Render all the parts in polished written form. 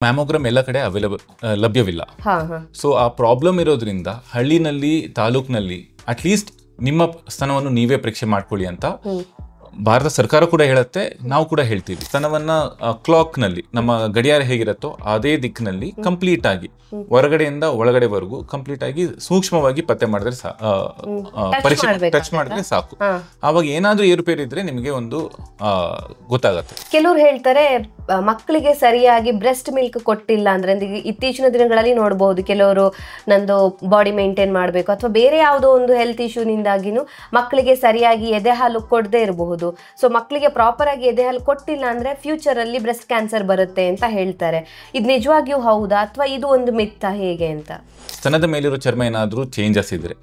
Mammogram ಎಲ್ಲ ಕಡೆ ಲಭ್ಯವಿಲ್ಲ. ಸೊ ಆ ಪ್ರಾಬ್ಲಮ್ ಇರೋದ್ರಿಂದ ಹಳ್ಳಿನಲ್ಲಿ ತಾಲೂಕಿನಲ್ಲಿ ಅಟ್ಲೀಸ್ಟ್ ನಿಮ್ಮ ಸ್ತನವನ್ನು ನೀವೇ ಪರೀಕ್ಷೆ ಮಾಡ್ಕೊಳ್ಳಿ ಅಂತ ಭಾರತ ಸರ್ಕಾರ ಕೂಡ ಹೇಳುತ್ತೆ, ನಾವು ಕೂಡ ಹೇಳ್ತೀವಿ. ಸ್ತನವನ್ನ ಕ್ಲಾಕ್ ನಲ್ಲಿ ನಮ್ಮ ಗಡಿಯಾರ ಹೇಗಿರುತ್ತೋ ಅದೇ ದಿಕ್ಕಿನಲ್ಲಿ ಕಂಪ್ಲೀಟ್ ಆಗಿ ಹೊರಗಡೆಯಿಂದ ಒಳಗಡೆವರೆಗೂ ಕಂಪ್ಲೀಟ್ ಆಗಿ ಸೂಕ್ಷ್ಮವಾಗಿ ಪತ್ತೆ ಮಾಡಿದ್ರೆ ಪರೀಕ್ಷೆ ಟಚ್ ಮಾಡಿದ್ರೆ ಸಾಕು. ಅವಾಗ ಏನಾದ್ರೂ ಏರುಪೇರು ಇದ್ರೆ ನಿಮಗೆ ಒಂದು ಗೊತ್ತಾಗತ್ತೆ. ಕೆಲವ್ರು ಹೇಳ್ತಾರೆ ಮಕ್ಕಳಿಗೆ ಸರಿಯಾಗಿ ಬ್ರೆಸ್ಟ್ ಮಿಲ್ಕ್ ಕೊಟ್ಟಿಲ್ಲ ಅಂದ್ರೆ, ಇತ್ತೀಚಿನ ದಿನಗಳಲ್ಲಿ ನೋಡಬಹುದು ಕೆಲವರು ನಂದು ಬಾಡಿ ಮೇಂಟೈನ್ ಮಾಡಬೇಕು ಅಥವಾ ಬೇರೆ ಯಾವುದೋ ಒಂದು ಹೆಲ್ತ್ ಇಶ್ಯೂನಿಂದಾಗಿನೂ ಮಕ್ಕಳಿಗೆ ಸರಿಯಾಗಿ ಎದೆ ಹಾಲು ಕೊಡದೇ ಇರಬಹುದು. ಸೊ ಮಕ್ಕಳಿಗೆ ಪ್ರಾಪರ್ ಆಗಿ ಎದೆ ಹಾಲು ಕೊಟ್ಟಿಲ್ಲ ಅಂದ್ರೆ ಫ್ಯೂಚರ್ ಅಲ್ಲಿ ಬ್ರೆಸ್ಟ್ ಕ್ಯಾನ್ಸರ್ ಬರುತ್ತೆ ಅಂತ ಹೇಳ್ತಾರೆ. ಇದು ನಿಜವಾಗಿಯೂ ಹೌದಾ ಅಥವಾ ಇದು ಒಂದು ಮಿತ್ತ ಹೇಗೆ ಅಂತ? ಸ್ತನದ ಮೇಲಿರೋ ಚರ್ಮ ಏನಾದ್ರೂ ಚೇಂಜಸ್ ಇದ್ರೆ,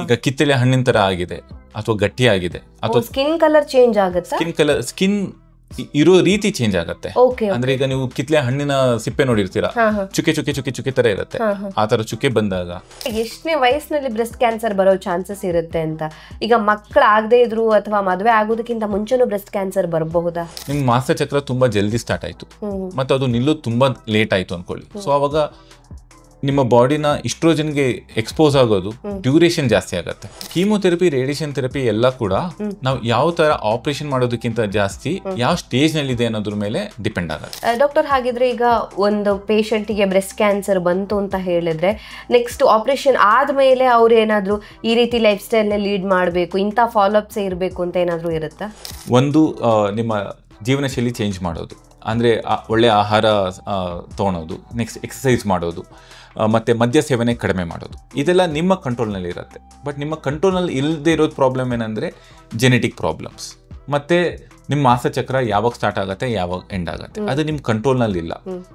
ಈಗ ಕಿತ್ತಳೆ ಹಣ್ಣಿನ ತರ ಆಗಿದೆ ಅಥವಾ ಗಟ್ಟಿ ಆಗಿದೆ ಅಥವಾ ಸ್ಕಿನ್ ಕಲರ್ ಚೇಂಜ್ ಆಗುತ್ತೆ, ಸ್ಕಿನ್ ಇರೋ ರೀತಿ ಚೇಂಜ್ ಆಗುತ್ತೆ. ಅಂದ್ರೆ ಈಗ ನೀವು ಕಿತ್ಲೆ ಹಣ್ಣಿನ ಸಿಪ್ಪೆ ನೋಡಿರ್ತೀರಾ, ಚುಕ್ಕೆ ಚುಕ್ಕೆ ಚುಕ್ಕೆ ಚುಕ್ಕೆ ತರ ಇರುತ್ತೆ. ಆ ತರ ಚುಕ್ಕೆ ಬಂದಾಗ ಎಷ್ಟನೇ ವಯಸ್ಸಿನಲ್ಲಿ ಬ್ರೆಸ್ಟ್ ಕ್ಯಾನ್ಸರ್ ಬರೋ ಚಾನ್ಸಸ್ ಇರುತ್ತೆ ಅಂತ? ಈಗ ಮಕ್ಕಳಾಗದೇ ಇದ್ರು ಅಥವಾ ಮದುವೆ ಆಗೋದಕ್ಕಿಂತ ಮುಂಚೆನೂ ಬ್ರೆಸ್ಟ್ ಕ್ಯಾನ್ಸರ್ ಬರಬಹುದಾ? ನಿಮ್ ಮಾಸಚಕ್ರ ತುಂಬಾ ಜಲ್ದಿ ಸ್ಟಾರ್ಟ್ ಆಯ್ತು ಮತ್ತೆ ಅದು ನಿಲ್ಲೋದು ತುಂಬಾ ಲೇಟ್ ಆಯ್ತು ಅನ್ಕೊಳ್ಳಿ. ಸೊ ಅವಾಗ ನಿಮ್ಮ ಬಾಡಿನ ಇಸ್ಟ್ರೋಜನ್ಗೆ ಎಕ್ಸ್ಪೋಸ್ ಆಗೋದು ಡ್ಯೂರೇಷನ್ ಜಾಸ್ತಿ ಆಗುತ್ತೆ. ಕೀಮೋಥೆರಪಿ, ರೇಡಿಯೇಷನ್ ಥೆರಪಿ ಎಲ್ಲ ಕೂಡ ನಾವು ಯಾವ ತರ ಆಪರೇಷನ್ ಮಾಡೋದಕ್ಕಿಂತ ಜಾಸ್ತಿ ಯಾವ ಸ್ಟೇಜ್ ನಲ್ಲಿ ಇದೆ ಅನ್ನೋದ್ರ ಮೇಲೆ ಡಿಪೆಂಡ್ ಆಗುತ್ತೆ. ಡಾಕ್ಟರ್, ಹಾಗಿದ್ರೆ ಈಗ ಒಂದು ಪೇಷಂಟಿಗೆ ಬ್ರೆಸ್ಟ್ ಕ್ಯಾನ್ಸರ್ ಬಂತು ಅಂತ ಹೇಳಿದ್ರೆ ನೆಕ್ಸ್ಟ್ ಆಪರೇಷನ್ ಆದ್ಮೇಲೆ ಅವ್ರು ಏನಾದ್ರು ಈ ರೀತಿ ಲೈಫ್ ಸ್ಟೈಲ್ ಲೀಡ್ ಮಾಡಬೇಕು, ಇಂಥ ಫಾಲೋಅಪ್ಸ್ ಇರಬೇಕು ಅಂತ ಏನಾದ್ರು ಇರುತ್ತಾ? ಒಂದು ನಿಮ್ಮ ಜೀವನ ಶೈಲಿ ಚೇಂಜ್ ಮಾಡೋದು, ಅಂದರೆ ಒಳ್ಳೆ ಆಹಾರ ತೊಗೊಳೋದು, ನೆಕ್ಸ್ಟ್ ಎಕ್ಸಸೈಸ್ ಮಾಡೋದು, ಮತ್ತು ಮದ್ಯ ಸೇವನೆ ಕಡಿಮೆ ಮಾಡೋದು, ಇದೆಲ್ಲ ನಿಮ್ಮ ಕಂಟ್ರೋಲ್ನಲ್ಲಿ ಇರುತ್ತೆ. ಬಟ್ ನಿಮ್ಮ ಕಂಟ್ರೋಲ್ನಲ್ಲಿ ಇಲ್ಲದೆ ಇರೋದು ಪ್ರಾಬ್ಲಮ್ ಏನಂದರೆ ಜೆನೆಟಿಕ್ ಪ್ರಾಬ್ಲಮ್ಸ್. ಮತ್ತು ನಿಮ್ಮ ಮಾಸಚಕ್ರ ಯಾವಾಗ ಸ್ಟಾರ್ಟ್ ಆಗುತ್ತೆ, ಯಾವಾಗ ಎಂಡ್ ಆಗುತ್ತೆ, ಅದು ನಿಮ್ಮ ಕಂಟ್ರೋಲ್ನಲ್ಲಿ ಇಲ್ಲ.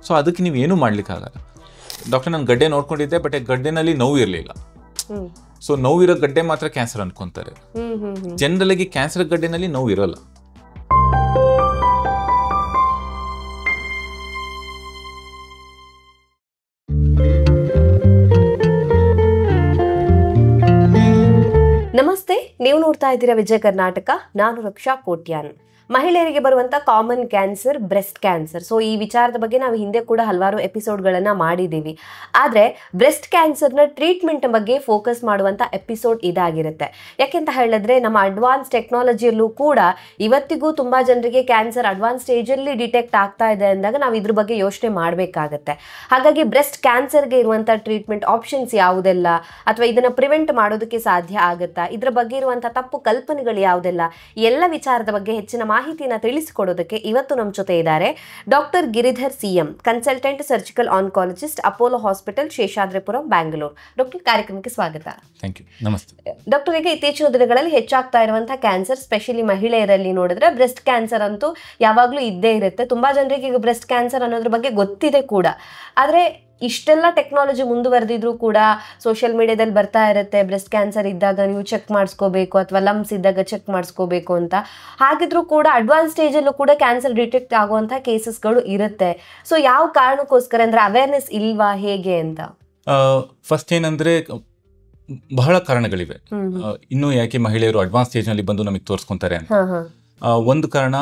ಸೊ ಅದಕ್ಕೆ ನೀವು ಏನೂ ಮಾಡ್ಲಿಕ್ಕಾಗಲ್ಲ. ಡಾಕ್ಟರ್, ನಾನು ಗಡ್ಡೆ ನೋಡ್ಕೊಂಡಿದ್ದೆ, ಬಟ್ ಗಡ್ಡೆನಲ್ಲಿ ನೋವು ಇರಲಿಲ್ಲ. ಸೊ ನೋವಿರೋ ಗಡ್ಡೆ ಮಾತ್ರ ಕ್ಯಾನ್ಸರ್ ಅನ್ಕೊಂತಾರೆ. ಜನರಲ್ ಆಗಿ ಕ್ಯಾನ್ಸರ್ ಗಡ್ಡೆನಲ್ಲಿ ನೋವು ಇರೋಲ್ಲ. ನಮಸ್ತೆ, ನೀವು ನೋಡ್ತಾ ಇದ್ದೀರಾ ವಿಜಯ ಕರ್ನಾಟಕ. ನಾನು ರಕ್ಷಾ ಕೋಟ್ಯಾನ್. ಮಹಿಳೆಯರಿಗೆ ಬರುವಂಥ common cancer breast cancer. So ಈ ವಿಚಾರದ ಬಗ್ಗೆ ನಾವು ಹಿಂದೆ ಕೂಡ ಹಲವಾರು ಎಪಿಸೋಡ್ಗಳನ್ನು ಮಾಡಿದ್ದೀವಿ. ಆದರೆ ಬ್ರೆಸ್ಟ್ ಕ್ಯಾನ್ಸರ್ನ ಟ್ರೀಟ್ಮೆಂಟ್ ಬಗ್ಗೆ ಫೋಕಸ್ ಮಾಡುವಂಥ ಎಪಿಸೋಡ್ ಇದಾಗಿರುತ್ತೆ. ಯಾಕೆಂತ ಹೇಳಿದ್ರೆ ನಮ್ಮ ಅಡ್ವಾನ್ಸ್ ಟೆಕ್ನಾಲಜಿಯಲ್ಲೂ ಕೂಡ ಇವತ್ತಿಗೂ ತುಂಬ ಜನರಿಗೆ ಕ್ಯಾನ್ಸರ್ ಅಡ್ವಾನ್ಸ್ ಸ್ಟೇಜಲ್ಲಿ ಡಿಟೆಕ್ಟ್ ಆಗ್ತಾ ಇದೆ ಅಂದಾಗ ನಾವು ಇದ್ರ ಬಗ್ಗೆ ಯೋಚನೆ ಮಾಡಬೇಕಾಗತ್ತೆ. ಹಾಗಾಗಿ ಬ್ರೆಸ್ಟ್ ಕ್ಯಾನ್ಸರ್ಗೆ ಇರುವಂಥ ಟ್ರೀಟ್ಮೆಂಟ್ ಆಪ್ಷನ್ಸ್ ಯಾವುದೆಲ್ಲ, ಅಥವಾ ಇದನ್ನು ಪ್ರಿವೆಂಟ್ ಮಾಡೋದಕ್ಕೆ ಸಾಧ್ಯ ಆಗುತ್ತಾ, ಇದರ ಬಗ್ಗೆ ಇರುವಂಥ ತಪ್ಪು ಕಲ್ಪನೆಗಳು ಯಾವುದೆಲ್ಲ, ಎಲ್ಲ ವಿಚಾರದ ಬಗ್ಗೆ ಹೆಚ್ಚಿನ ಮಾಹಿತಿನ ತಿಳಿಸಿಕೊಡೋದಕ್ಕೆ ಇವತ್ತು ನಮ್ಮ ಜೊತೆ ಇದ್ದಾರೆ doctor Giridhar CM, consultant surgical oncologist, Apollo hospital, Seshadripuram, Bangalore. Doctor, ಕಾರ್ಯಕ್ರಮಕ್ಕೆ ಸ್ವಾಗತ. Thank you. ನಮಸ್ತೆ ಡಾಕ್ಟರ್. ಈಗ ಇತ್ತೀಚಿನ ದಿನಗಳಲ್ಲಿ ಹೆಚ್ಚಾಗ್ತಾ ಇರುವಂತಹ ಕ್ಯಾನ್ಸರ್, ಸ್ಪೆಷಲಿ ಮಹಿಳೆಯರಲ್ಲಿ ನೋಡಿದ್ರೆ ಬ್ರೆಸ್ಟ್ ಕ್ಯಾನ್ಸರ್ ಅಂತೂ ಯಾವಾಗಲೂ ಇದ್ದೇ ಇರುತ್ತೆ. ತುಂಬಾ ಜನರಿಗೆ ಈಗ ಬ್ರೆಸ್ಟ್ ಕ್ಯಾನ್ಸರ್ ಅನ್ನೋದ್ರ ಬಗ್ಗೆ ಗೊತ್ತಿದೆ ಕೂಡ. ಆದರೆ ಇಷ್ಟೆಲ್ಲ ಟೆಕ್ನಾಲಜಿ ಮುಂದುವರೆದಿದ್ರು ಕೂಡ ಸೋಷಿಯಲ್ ಮೀಡಿಯಾದಲ್ಲಿ ಬರ್ತಾ ಇರುತ್ತೆ, ಬ್ರೆಸ್ಟ್ ಕ್ಯಾನ್ಸರ್ ಇದ್ದಾಗ ನೀವು ಚೆಕ್ ಮಾಡಿಸ್ಕೋಬೇಕು ಅಥವಾ ಲಮ್ಸ್ ಇದ್ದಾಗ ಚೆಕ್ ಮಾಡಿಸ್ಕೋಬೇಕು ಅಂತ. ಹಾಗಿದ್ರು ಕೂಡ ಅಡ್ವಾನ್ಸ್ ಸ್ಟೇಜಲ್ಲೂ ಕೂಡ ಕ್ಯಾನ್ಸರ್ ಡಿಟೆಕ್ಟ್ ಆಗುವಂಥ ಕೇಸಸ್ಗಳು ಇರುತ್ತೆ. ಸೊ ಯಾವ ಕಾರಣಕ್ಕೋಸ್ಕರ, ಅಂದರೆ ಅವೇರ್ನೆಸ್ ಇಲ್ವಾ, ಹೇಗೆ ಅಂತ? ಫಸ್ಟ್ ಏನಂದರೆ ಬಹಳ ಕಾರಣಗಳಿವೆ. ಇನ್ನೂ ಯಾಕೆ ಮಹಿಳೆಯರು ಅಡ್ವಾನ್ಸ್ ಸ್ಟೇಜ್ನಲ್ಲಿ ಬಂದು ನಮಗೆ ತೋರಿಸ್ಕೊಂತಾರೆ ಅಂತ. ಒಂದು ಕಾರಣ,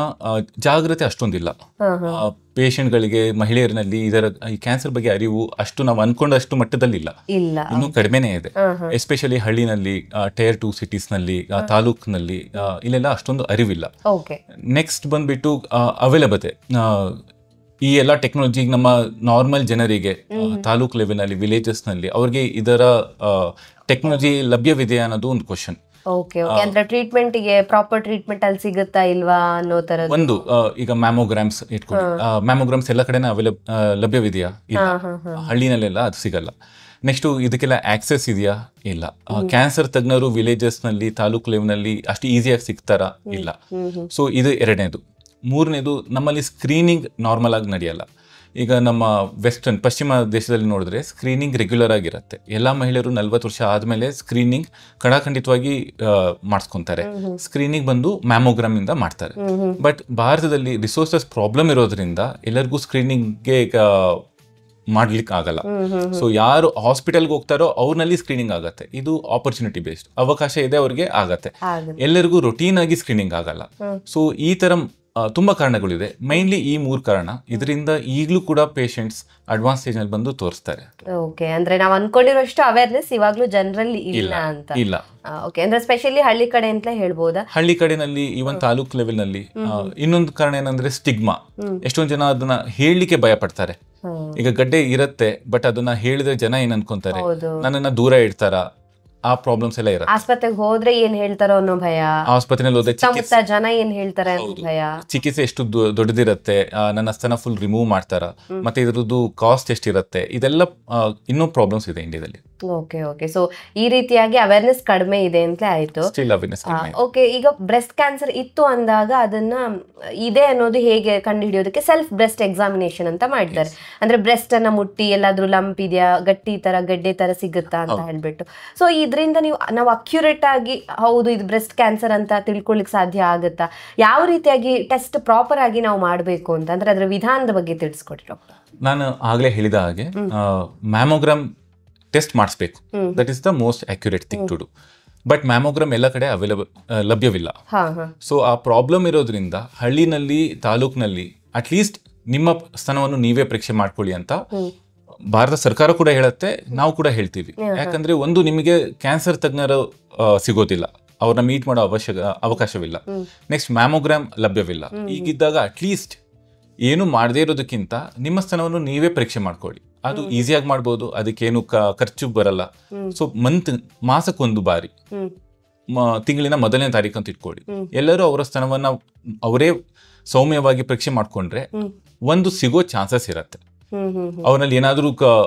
ಜಾಗ್ರತೆ ಅಷ್ಟೊಂದಿಲ್ಲ ಪೇಷಂಟ್ಗಳಿಗೆ. ಮಹಿಳೆಯರಿನಲ್ಲಿ ಇದರ ಈ ಕ್ಯಾನ್ಸರ್ ಬಗ್ಗೆ ಅರಿವು ಅಷ್ಟು ನಾವು ಅನ್ಕೊಂಡಷ್ಟು ಮಟ್ಟದಲ್ಲಿ ಇಲ್ಲ, ಇನ್ನೂ ಕಡಿಮೆನೇ ಇದೆ. ಎಸ್ಪೆಷಲಿ ಹಳ್ಳಿನಲ್ಲಿ, ಟೈರ್ 2 ಸಿಟೀಸ್ನಲ್ಲಿ, ತಾಲೂಕಿನಲ್ಲಿ ಇಲ್ಲೆಲ್ಲ ಅಷ್ಟೊಂದು ಅರಿವಿಲ್ಲ. ನೆಕ್ಸ್ಟ್ ಬಂದ್ಬಿಟ್ಟು ಅವೈಲಬತೆ. ಈ ಎಲ್ಲ ಟೆಕ್ನಾಲಜಿ ನಮ್ಮ ನಾರ್ಮಲ್ ಜನರಿಗೆ ತಾಲೂಕ್ ಲೆವೆಲ್ನಲ್ಲಿ, ವಿಲೇಜಸ್ನಲ್ಲಿ ಅವ್ರಿಗೆ ಇದರ ಟೆಕ್ನಾಲಜಿ ಲಭ್ಯವಿದೆ ಅನ್ನೋದು ಒಂದು ಕ್ವಶನ್. ಅಂದ್ರೆ ಟ್ರೀಟ್ಮೆಂಟ್ಗೆ ಪ್ರಾಪರ್ ಟ್ರೀಟ್ಮೆಂಟ್ ಅಲ್ಲಿ ಸಿಗುತ್ತಾ ಇಲ್ವಾ ಅನ್ನೋ ತರ ಒಂದು. ಈಗ ಮ್ಯಾಮೋಗ್ರಾಮ್ಸ್ ಇಟ್ಕೊಳ್ಳಿ, ಮ್ಯಾಮೋಗ್ರಾಮ್ಸ್ ಎಲ್ಲ ಕಡೆ ಲಭ್ಯವಿದೆಯಾ? ಇಲ್ಲ. ಹಳ್ಳಿನಲ್ಲೆಲ್ಲ ಅದು ಸಿಗಲ್ಲ. ನೆಕ್ಸ್ಟ್ ಇದಕ್ಕೆಲ್ಲ ಆಕ್ಸೆಸ್ ಇದೆಯಾ? ಇಲ್ಲ. ಕ್ಯಾನ್ಸರ್ ತಜ್ಞರು ವಿಲೇಜಸ್ನಲ್ಲಿ, ತಾಲೂಕು ಲೆವೆಲ್ನಲ್ಲಿ ಅಷ್ಟು ಈಸಿಯಾಗಿ ಸಿಗ್ತಾರಾ? ಇಲ್ಲ. ಸೊ ಇದು ಎರಡನೇದು. ಮೂರನೇದು, ನಮ್ಮಲ್ಲಿ ಸ್ಕ್ರೀನಿಂಗ್ ನಾರ್ಮಲ್ ಆಗಿ ನಡೆಯಲ್ಲ. ಈಗ ನಮ್ಮ ವೆಸ್ಟರ್ನ್, ಪಶ್ಚಿಮ ದೇಶದಲ್ಲಿ ನೋಡಿದ್ರೆ ಸ್ಕ್ರೀನಿಂಗ್ ರೆಗ್ಯುಲರ್ ಆಗಿರುತ್ತೆ. ಎಲ್ಲ ಮಹಿಳೆಯರು 40 ವರ್ಷ ಆದಮೇಲೆ ಸ್ಕ್ರೀನಿಂಗ್ ಖಂಡಿತವಾಗಿ ಮಾಡಿಸ್ಕೊತಾರೆ. ಸ್ಕ್ರೀನಿಂಗ್ ಬಂದು ಮ್ಯಾಮೋಗ್ರಾಮ್ ಇಂದ ಮಾಡ್ತಾರೆ. ಬಟ್ ಭಾರತದಲ್ಲಿ ರಿಸೋರ್ಸಸ್ ಪ್ರಾಬ್ಲಮ್ ಇರೋದ್ರಿಂದ ಎಲ್ಲರಿಗೂ ಸ್ಕ್ರೀನಿಂಗ್ಗೆ ಮಾಡ್ಲಿಕ್ಕೆ ಆಗಲ್ಲ. ಸೊ ಯಾರು ಹಾಸ್ಪಿಟಲ್ಗೆ ಹೋಗ್ತಾರೋ ಅವ್ರಲ್ಲಿ ಸ್ಕ್ರೀನಿಂಗ್ ಆಗತ್ತೆ. ಇದು ಆಪರ್ಚುನಿಟಿ ಬೇಸ್ಡ್, ಅವಕಾಶ ಇದೆ ಅವ್ರಿಗೆ ಆಗತ್ತೆ. ಎಲ್ಲರಿಗೂ ರೊಟೀನ್ ಆಗಿ ಸ್ಕ್ರೀನಿಂಗ್ ಆಗಲ್ಲ. ಸೊ ಈ ತರ ತುಂಬಾ ಕಾರಣಗಳಿದೆ. ಮೈನ್ಲಿ ಈ 3 ಕಾರಣ. ಇದರಿಂದ ಈಗಲೂ ಕೂಡ ಪೇಷಂಟ್ಸ್ ಅಡ್ವಾನ್ಸ್ ಸ್ಟೇಜ್ ನಲ್ಲಿ ಬಂದು ತೋರಿಸ್ತಾರೆ. ಓಕೆ, ಅಂದ್ರೆ ನಾವು ಅನ್ಕೊಂಡಿರೋಷ್ಟು ಅವೇರ್ನೆಸ್ ಇವಾಗ್ಲೂ ಜನರಲ್ಲಿ ಇಲ್ಲ ಅಂತ. ಇಲ್ಲ. ಓಕೆ, ಅಂದ್ರೆ ಸ್ಪೆಷಲಿ ಹಳ್ಳಿ ಕಡೆ ಅಂತ ಹೇಳ್ಬೋದಾ? ಹಳ್ಳಿ ಕಡೆನಲ್ಲಿ ಈವನ್ ತಾಲೂಕ್ ಲೆವೆಲ್ ನಲ್ಲಿ. ಇನ್ನೊಂದು ಕಾರಣ ಏನಂದ್ರೆ ಸ್ಟಿಗ್ಮಾ. ಎಷ್ಟೊಂದು ಜನ ಅದನ್ನ ಹೇಳಲಿಕ್ಕೆ ಭಯ ಪಡ್ತಾರೆ. ಈಗ ಗಡ್ಡೆ ಇರುತ್ತೆ, ಬಟ್ ಅದನ್ನ ಹೇಳಿದ್ರೆ ಜನ ಏನ್ ಅನ್ಕೊಂತಾರೆ, ನನ್ನನ್ನ ದೂರ ಇಡ್ತಾರ, ಆ ಪ್ರಾಬ್ಲಮ್ಸ್ ಎಲ್ಲ ಇರುತ್ತೆ. ಆಸ್ಪತ್ರೆಗೆ ಹೋದ್ರೆ ಏನ್ ಹೇಳ್ತಾರೋ ಅನ್ನೋ ಭಯ, ಆಸ್ಪತ್ರೆಯಲ್ಲಿ ಹೋದ್ರೆ ಜನ ಏನ್ ಹೇಳ್ತಾರೆ ಅನ್ನೋ ಭಯ, ಚಿಕಿತ್ಸೆ ಎಷ್ಟು ದೊಡ್ಡದಿರುತ್ತೆ, ನನ್ನ ಸ್ತನ ಫುಲ್ ರಿಮೂವ್ ಮಾಡ್ತಾರ, ಮತ್ತೆ ಇದ್ರದ್ದು ಕಾಸ್ಟ್ ಎಷ್ಟಿರುತ್ತೆ, ಇದೆಲ್ಲ ಇನ್ನೂ ಪ್ರಾಬ್ಲಮ್ಸ್ ಇದೆ ಇಂಡಿಯಾದಲ್ಲಿ. ಓಕೆ ಓಕೆ, ಸೊ ಈ ರೀತಿಯಾಗಿ ಅವೇರ್ನೆಸ್ ಕಡಿಮೆ ಇದೆ ಅಂತ ಆಯ್ತು. ಓಕೆ, ಈಗ ಬ್ರೆಸ್ಟ್ ಕ್ಯಾನ್ಸರ್ ಇತ್ತು ಅಂದಾಗ ಅದನ್ನ ಇದೆ ಅನ್ನೋದು ಹೇಗೆ ಕಂಡು ಹಿಡಿಯೋದಕ್ಕೆ ಸೆಲ್ಫ್ ಬ್ರೆಸ್ಟ್ ಎಕ್ಸಾಮಿನೇಷನ್ ಅಂತ ಮಾಡ್ತಾರೆ. ಅಂದ್ರೆ ಬ್ರೆಸ್ಟ್ ಅನ್ನ ಮುಟ್ಟಿ ಎಲ್ಲಾದ್ರೂ ಲಂಪ್ ಇದೆಯಾ, ಗಟ್ಟಿ ತರ ಗಡ್ಡೆ ತರ ಸಿಗುತ್ತಾ ಅಂತ ಹೇಳ್ಬಿಟ್ಟು. ಸೊ ಇದರಿಂದ ನಾವು ಅಕ್ಯುರೇಟ್ ಆಗಿ ಹೌದು ಇದು ಬ್ರೆಸ್ಟ್ ಕ್ಯಾನ್ಸರ್ ಅಂತ ತಿಳ್ಕೊಳ್ಳಿಕ್ ಸಾಧ್ಯ ಆಗುತ್ತಾ? ಯಾವ ರೀತಿಯಾಗಿ ಟೆಸ್ಟ್ ಪ್ರಾಪರ್ ಆಗಿ ನಾವು ಮಾಡಬೇಕು ಅಂತ, ಅಂದ್ರೆ ಅದರ ವಿಧಾನದ ಬಗ್ಗೆ ತಿಳಿಸ್ಕೊಡಿ ಡಾಕ್ಟರ್. ನಾನು ಆಗ್ಲೇ ಹೇಳಿದ ಹಾಗೆ ಮ್ಯಾಮೋಗ್ರಾಮ್ ಟೆಸ್ಟ್ ಮಾಡಿಸ್ಬೇಕು. That is the most accurate thing to do. But mammogram ಎಲ್ಲ ಕಡೆ ಲಭ್ಯವಿಲ್ಲ. ಸೊ ಆ ಪ್ರಾಬ್ಲಮ್ ಇರೋದ್ರಿಂದ ಹಳ್ಳಿನಲ್ಲಿ, ತಾಲೂಕಿನಲ್ಲಿ ಅಟ್ಲೀಸ್ಟ್ ನಿಮ್ಮ ಸ್ತನವನ್ನು ನೀವೇ ಪರೀಕ್ಷೆ ಮಾಡ್ಕೊಳ್ಳಿ ಅಂತ ಭಾರತ ಸರ್ಕಾರ ಕೂಡ ಹೇಳುತ್ತೆ, ನಾವು ಕೂಡ ಹೇಳ್ತೀವಿ. ಯಾಕಂದ್ರೆ ಒಂದು, ನಿಮಗೆ ಕ್ಯಾನ್ಸರ್ ತಜ್ಞರು ಸಿಗೋದಿಲ್ಲ, ಅವ್ರನ್ನ ಮೀಟ್ ಮಾಡೋ ಅವಕಾಶವಿಲ್ಲ. ನೆಕ್ಸ್ಟ್ ಮ್ಯಾಮೋಗ್ರಾಮ್ ಲಭ್ಯವಿಲ್ಲ. ಈಗಿದ್ದಾಗ ಅಟ್ಲೀಸ್ಟ್ ಏನು ಮಾಡದೇ ಇರೋದಕ್ಕಿಂತ ನಿಮ್ಮ ಸ್ತನವನ್ನು ನೀವೇ ಪರೀಕ್ಷೆ ಮಾಡ್ಕೊಳ್ಳಿ. ಅದು ಈಸಿಯಾಗಿ ಮಾಡ್ಬೋದು, ಅದಕ್ಕೇನು ಖರ್ಚು ಬರಲ್ಲ. ಸೊ ಮಾಸಕ್ಕೊಂದು ಬಾರಿ, ತಿಂಗಳಿನ 1ನೇ ತಾರೀಕು ಅಂತ ಇಟ್ಕೊಳ್ಳಿ, ಎಲ್ಲರೂ ಅವರ ಸ್ತನವನ್ನ ಅವರೇ ಸೌಮ್ಯವಾಗಿ ಪರೀಕ್ಷೆ ಮಾಡ್ಕೊಂಡ್ರೆ ಒಂದು ಸಿಗೋ ಚಾನ್ಸಸ್ ಇರತ್ತೆ. ಅವನಲ್ಲಿ ಏನಾದ್ರೂ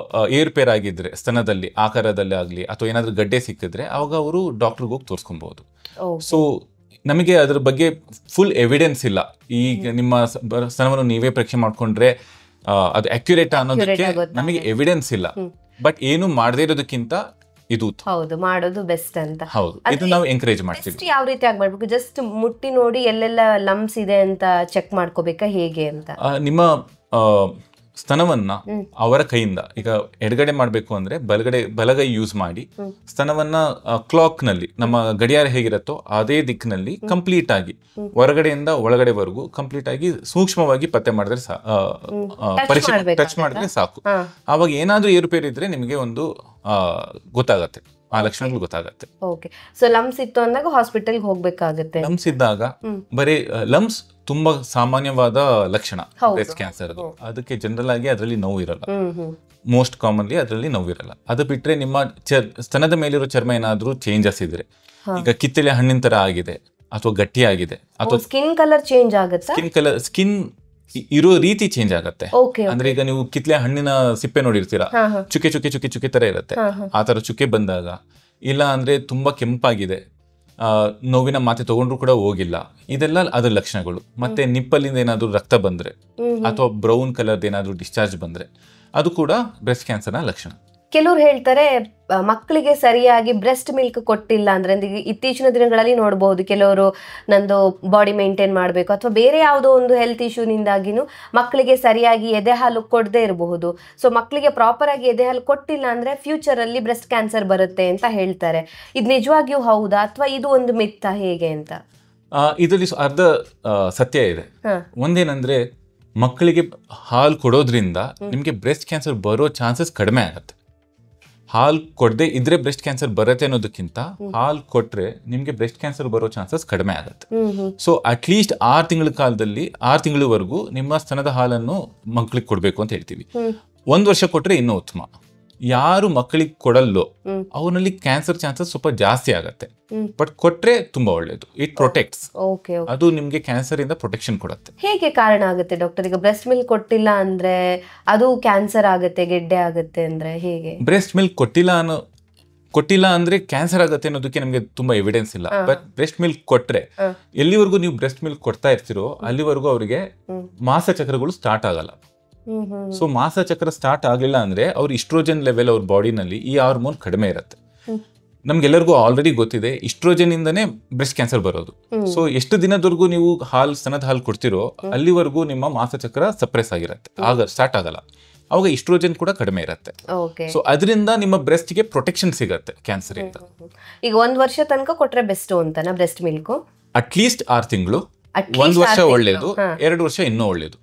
ಏರ್ಪೇರ್ ಆಗಿದ್ರೆ ಸ್ತನದಲ್ಲಿ ಆಕಾರದಲ್ಲಿ ಆಗ್ಲಿ ಅಥವಾ ಏನಾದ್ರೂ ಗಡ್ಡೆ ಸಿಕ್ಕಿದ್ರೆ ಅವಾಗ ಅವರು ಡಾಕ್ಟರ್ಗೆ ಹೋಗಿ ತೋರಿಸ್ಕೊಬಹುದು. ಸೊ ನಮಗೆ ಅದ್ರ ಬಗ್ಗೆ ಫುಲ್ ಎವಿಡೆನ್ಸ್ ಇಲ್ಲ. ಈಗ ನಿಮ್ಮ ಸ್ತನವನ್ನು ನೀವೇ ಪರೀಕ್ಷೆ ಮಾಡ್ಕೊಂಡ್ರೆ ಅದು ಅಕ್ಯುರೇಟ್ ಅನ್ನೋದಕ್ಕೆ ನಮಗೆ ಎವಿಡೆನ್ಸ್ ಇಲ್ಲ. ಬಟ್ ಏನು ಮಾಡದೇ ಇರೋದಕ್ಕಿಂತ ಇದು ಹೌದು ಮಾಡೋದು ಬೆಸ್ಟ್ ಅಂತ. ಹೌದು, ಇದು ನಾವು ಎಂಕರೇಜ್ ಮಾಡ್ತೀವಿ. ಯಾವ ರೀತಿಯಾಗಿ ಮಾಡ್ಬೇಕು? ಜಸ್ಟ್ ಮುಟ್ಟಿ ನೋಡಿ ಎಲ್ಲೆಲ್ಲ ಲಂಪ್ಸ್ ಇದೆ ಅಂತ ಚೆಕ್ ಮಾಡ್ಕೋಬೇಕಾ ಹೇಗೆ ಅಂತ? ನಿಮ್ಮ ಸ್ತನವನ್ನ ಅವರ ಕೈಯಿಂದ, ಈಗ ಎಡಗಡೆ ಮಾಡಬೇಕು ಅಂದ್ರೆ ಬಲಗೈ ಯೂಸ್ ಮಾಡಿ ಸ್ತನವನ್ನ ಕ್ಲಾಕ್ ನಲ್ಲಿ, ನಮ್ಮ ಗಡಿಯಾರ ಹೇಗಿರುತ್ತೋ ಅದೇ ದಿಕ್ಕಿನಲ್ಲಿ ಕಂಪ್ಲೀಟ್ ಆಗಿ ಹೊರಗಡೆಯಿಂದ ಒಳಗಡೆವರೆಗೂ ಕಂಪ್ಲೀಟ್ ಆಗಿ ಸೂಕ್ಷ್ಮವಾಗಿ ಪತ್ತೆ ಮಾಡಿದ್ರೆ ಟಚ್ ಮಾಡಿದ್ರೆ ಸಾಕು. ಆವಾಗ ಏನಾದ್ರೂ ಏರುಪೇರು ಇದ್ರೆ ನಿಮಗೆ ಒಂದು ಗೊತ್ತಾಗತ್ತೆ, ಆ ಲಕ್ಷಣಗಳು ಗೊತ್ತಾಗತ್ತೆ. ಓಕೆ, ಸೊ ಲಂಪ್ಸ್ ಇತ್ತು ಅಂದಾಗ ಹಾಸ್ಪಿಟಲ್ಗೆ ಹೋಗ್ಬೇಕಾಗತ್ತೆ. ಲಂಪ್ಸ್ ಇದ್ದಾಗ ಬರೀ ಲಂಪ್ಸ್ ತುಂಬಾ ಸಾಮಾನ್ಯವಾದ ಲಕ್ಷಣ ಬ್ರೆಸ್ಟ್ ಕ್ಯಾನ್ಸರ್. ಅದಕ್ಕೆ ಜನರಲ್ ಆಗಿ ಅದರಲ್ಲಿ ನೋವು ಇರಲ್ಲ, ಮೋಸ್ಟ್ ಕಾಮನ್ಲಿ ಅದರಲ್ಲಿ ನೋವು ಇರಲ್ಲ. ಅದು ಬಿಟ್ರೆ ನಿಮ್ಮ ಸ್ತನದ ಮೇಲಿರೋ ಚರ್ಮ ಏನಾದ್ರೂ ಚೇಂಜಸ್ ಇದ್ರೆ, ಈಗ ಕಿತ್ತಳೆ ಹಣ್ಣಿನ ತರ ಆಗಿದೆ ಅಥವಾ ಗಟ್ಟಿ ಆಗಿದೆ ಅಥವಾ ಸ್ಕಿನ್ ಕಲರ್ ಚೇಂಜ್ ಆಗುತ್ತೆ, ಸ್ಕಿನ್ ಇರೋ ರೀತಿ ಚೇಂಜ್ ಆಗತ್ತೆ. ಅಂದ್ರೆ ಈಗ ನೀವು ಕಿತ್ಲೆ ಹಣ್ಣಿನ ಸಿಪ್ಪೆ ನೋಡಿರ್ತೀರಾ, ಚುಕ್ಕೆ ಚುಕ್ಕೆ ಚುಕ್ಕೆ ಚುಕ್ಕೆ ತರ ಇರುತ್ತೆ, ಆ ತರ ಚುಕ್ಕೆ ಬಂದಾಗ, ಇಲ್ಲ ಅಂದ್ರೆ ತುಂಬಾ ಕೆಂಪಾಗಿದೆ, ನೋವಿನ ಮಾತೆ ತಗೊಂಡ್ರು ಕೂಡ ಹೋಗಿಲ್ಲ, ಇದೆಲ್ಲ ಅದರ ಲಕ್ಷಣಗಳು. ಮತ್ತೆ ನಿಪ್ಪಲ್ಲಿಂದ ಏನಾದ್ರು ರಕ್ತ ಬಂದ್ರೆ ಅಥವಾ ಬ್ರೌನ್ ಕಲರ್ ಏನಾದ್ರು ಡಿಸ್ಚಾರ್ಜ್ ಬಂದ್ರೆ ಅದು ಕೂಡ ಬ್ರೆಸ್ಟ್ ಕ್ಯಾನ್ಸರ್ನ ಲಕ್ಷಣ. ಕೆಲವ್ರು ಹೇಳ್ತಾರೆ ಮಕ್ಕಳಿಗೆ ಸರಿಯಾಗಿ ಬ್ರೆಸ್ಟ್ ಮಿಲ್ಕ್ ಕೊಟ್ಟಿಲ್ಲ ಅಂದ್ರೆ, ಇತ್ತೀಚಿನ ದಿನಗಳಲ್ಲಿ ನೋಡಬಹುದು ಕೆಲವರು ನಂದು ಬಾಡಿ ಮೇಂಟೈನ್ ಮಾಡಬೇಕು ಅಥವಾ ಬೇರೆ ಯಾವುದೋ ಒಂದು ಹೆಲ್ತ್ ಇಶ್ಯೂನಿಂದಾಗಿನೂ ಮಕ್ಕಳಿಗೆ ಸರಿಯಾಗಿ ಎದೆ ಹಾಲು ಕೊಡದೇ ಇರಬಹುದು. ಸೊ ಮಕ್ಕಳಿಗೆ ಪ್ರಾಪರ್ ಆಗಿ ಎದೆ ಹಾಲು ಕೊಟ್ಟಿಲ್ಲ ಅಂದ್ರೆ ಫ್ಯೂಚರ್ ಅಲ್ಲಿ ಬ್ರೆಸ್ಟ್ ಕ್ಯಾನ್ಸರ್ ಬರುತ್ತೆ ಅಂತ ಹೇಳ್ತಾರೆ. ಇದು ನಿಜವಾಗಿಯೂ ಹೌದಾ ಅಥವಾ ಇದು ಒಂದು ಮಿತ್ತ ಹೇಗೆ ಅಂತ? ಇದರಲ್ಲಿ ಅರ್ಧ ಸತ್ಯ ಇದೆ. ಒಂದೇನಂದ್ರೆ, ಮಕ್ಕಳಿಗೆ ಹಾಲು ಕೊಡೋದ್ರಿಂದ ನಿಮಗೆ ಬ್ರೆಸ್ಟ್ ಕ್ಯಾನ್ಸರ್ ಬರೋ ಚಾನ್ಸಸ್ ಕಡಿಮೆ ಆಗುತ್ತೆ. ಹಾಲು ಕೊಡದೆ ಇದ್ರೆ ಬ್ರೆಸ್ಟ್ ಕ್ಯಾನ್ಸರ್ ಬರುತ್ತೆ ಅನ್ನೋದಕ್ಕಿಂತ ಹಾಲು ಕೊಟ್ರೆ ನಿಮ್ಗೆ ಬ್ರೆಸ್ಟ್ ಕ್ಯಾನ್ಸರ್ ಬರೋ ಚಾನ್ಸಸ್ ಕಡಿಮೆ ಆಗುತ್ತೆ. ಸೊ ಅಟ್ಲೀಸ್ಟ್ 6 ತಿಂಗಳ ಕಾಲದಲ್ಲಿ 6 ತಿಂಗಳವರೆಗೂ ನಿಮ್ಮ ಸ್ತನದ ಹಾಲನ್ನು ಮಕ್ಕಳಿಗೆ ಕೊಡ್ಬೇಕು ಅಂತ ಹೇಳ್ತೀವಿ. 1 ವರ್ಷ ಕೊಟ್ರೆ ಇನ್ನೂ ಉತ್ತಮ. ಯಾರು ಮಕ್ಕಳಿಗೆ ಕೊಡಲ್ಲೋ ಅವನಲ್ಲಿ ಕ್ಯಾನ್ಸರ್ ಚಾನ್ಸಸ್ ಸ್ವಲ್ಪ ಜಾಸ್ತಿ ಆಗತ್ತೆ. ಬಟ್ ಕೊಟ್ರೆ ತುಂಬಾ ಒಳ್ಳೇದು, ಇಟ್ ಪ್ರೊಟೆಕ್ಟ್ಸ್. ಅದು ನಿಮ್ಗೆ ಕ್ಯಾನ್ಸರ್ ಇಂದ ಪ್ರೊಟೆಕ್ಷನ್ ಕೊಡುತ್ತೆ. ಹೇಗೆ ಕಾರಣ ಆಗುತ್ತೆ ಡಾಕ್ಟರ್? ಈಗ ಬ್ರೆಸ್ಟ್ ಮಿಲ್ಕ್ ಕೊಟ್ಟಿಲ್ಲ ಅಂದ್ರೆ ಅದು ಕ್ಯಾನ್ಸರ್ ಆಗುತ್ತೆ, ಗೆಡ್ಡೆ ಆಗುತ್ತೆ ಅಂದ್ರೆ ಹೇಗೆ? ಬ್ರೆಸ್ಟ್ ಮಿಲ್ಕ್ ಕೊಟ್ಟಿಲ್ಲ ಅಂದ್ರೆ ಕ್ಯಾನ್ಸರ್ ಆಗುತ್ತೆ ಅನ್ನೋದಕ್ಕೆ ನಮಗೆ ತುಂಬಾ ಎವಿಡೆನ್ಸ್ ಇಲ್ಲ. ಬಟ್ ಬ್ರೆಸ್ಟ್ ಮಿಲ್ಕ್ ಕೊಟ್ರೆ, ಎಲ್ಲಿವರೆಗೂ ನೀವು ಬ್ರೆಸ್ಟ್ ಮಿಲ್ಕ್ ಕೊಡ್ತಾ ಇರ್ತೀರೋ ಅಲ್ಲಿವರೆಗೂ ಅವರಿಗೆ ಮಾಸಚಕ್ರಗಳು ಸ್ಟಾರ್ಟ್ ಆಗಲ್ಲ. ಸೊ ಮಾಸಚಕ್ರ ಸ್ಟಾರ್ಟ್ ಆಗಲಿಲ್ಲ ಅಂದ್ರೆ ಅವ್ರ ಇಸ್ಟ್ರೋಜನ್ ಲೆವೆಲ್ ಅವ್ರ ಬಾಡಿನಲ್ಲಿ ಈ ಹಾರ್ಮೋನ್ ಕಡಿಮೆ ಇರುತ್ತೆ. ನಮ್ಗೆಲ್ಲರಿಗೂ ಆಲ್ರೆಡಿ ಗೊತ್ತಿದೆ, ಇಸ್ಟ್ರೋಜನ್ ಇಂದನೇ ಬ್ರೆಸ್ಟ್ ಕ್ಯಾನ್ಸರ್ ಬರೋದು. ಸೊ ಎಷ್ಟು ದಿನದವರೆಗೂ ನೀವು ಸ್ತನದ ಹಾಲು ಕೊಡ್ತಿರೋ ಅಲ್ಲಿವರೆಗೂ ನಿಮ್ಮ ಮಾಸಚಕ್ರ ಸಪ್ರೆಸ್ ಆಗಿರುತ್ತೆ, ಆಗ ಸ್ಟಾರ್ಟ್ ಆಗಲ್ಲ. ಅವಾಗ ಇಸ್ಟ್ರೋಜನ್ ಕೂಡ ಕಡಿಮೆ ಇರುತ್ತೆ. ಸೊ ಅದರಿಂದ ನಿಮ್ಮ ಬ್ರೆಸ್ಟ್ ಗೆ ಪ್ರೊಟೆಕ್ಷನ್ ಸಿಗತ್ತೆ ಕ್ಯಾನ್ಸರ್ ಇಂದ. ಈಗ 1 ವರ್ಷ ತನಕ ಕೊಟ್ರೆ ಬೆಸ್ಟ್ ಅಂತನಾ ಬ್ರೆಸ್ಟ್ ಮಿಲ್ಕ್? ಅಟ್ಲೀಸ್ಟ್ 6 ತಿಂಗಳು, ಒಂದು ವರ್ಷ ಒಳ್ಳೇದು, 2 ವರ್ಷ ಇನ್ನೂ ಒಳ್ಳೇದು.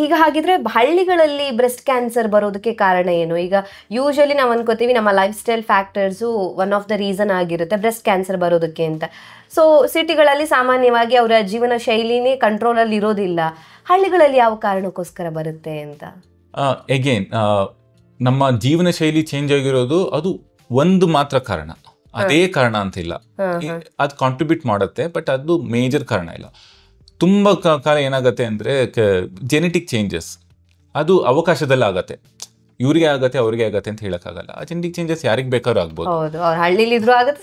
ಈಗ ಹಾಗಿದ್ರೆ ಹಳ್ಳಿಗಳಲ್ಲಿ ಬ್ರೆಸ್ಟ್ ಕ್ಯಾನ್ಸರ್ ಬರೋದಕ್ಕೆ ಕಾರಣ ಏನು? ಈಗ ಯೂಶಲಿ ನಾವು ಅನ್ಕೋತೀವಿ ನಮ್ಮ life style factors one of the reason ಆಗಿರುತ್ತೆ ಬ್ರೆಸ್ಟ್ ಕ್ಯಾನ್ಸರ್ ಬರೋದಕ್ಕೆ ಅಂತ. ಸೊ ಸಿಟಿಗಳಲ್ಲಿ ಸಾಮಾನ್ಯವಾಗಿ ಅವರ ಜೀವನ ಶೈಲಿನೇ ಕಂಟ್ರೋಲಲ್ಲಿ ಇರೋದಿಲ್ಲ. ಹಳ್ಳಿಗಳಲ್ಲಿ ಯಾವ ಕಾರಣಕ್ಕೋಸ್ಕರ ಬರುತ್ತೆ ಅಂತ? ಎಗೇನ್ ನಮ್ಮ ಜೀವನ ಶೈಲಿ ಚೇಂಜ್ ಆಗಿರೋದು ಅದು ಒಂದು ಮಾತ್ರ ಕಾರಣ, ಅದೇ ಕಾರಣ ಅಂತಿಲ್ಲ. ಅದು ಕಾಂಟ್ರಿಬ್ಯೂಟ್ ಮಾಡುತ್ತೆ, ಬಟ್ ಅದು ಮೇಜರ್ ಕಾರಣ ಇಲ್ಲ. ತುಂಬ ಕಾಲ ಏನಾಗುತ್ತೆ ಅಂದರೆ ಜೆನೆಟಿಕ್ ಚೇಂಜಸ್ ಅದು ಅವಕಾಶದಲ್ಲಿ ಆಗತ್ತೆ. ಇವ್ರಿಗೆ ಆಗತ್ತೆ ಅವ್ರಿಗೆ ಆಗತ್ತೆ ಅಂತ ಹೇಳಕ್ಕಾಗಲ್ಲ. ಆ ಜೆನೆಟಿಕ್ ಚೇಂಜಸ್ ಯಾರಿಗೆ ಬೇಕಾದ್ರೂ ಆಗ್ಬೋದು.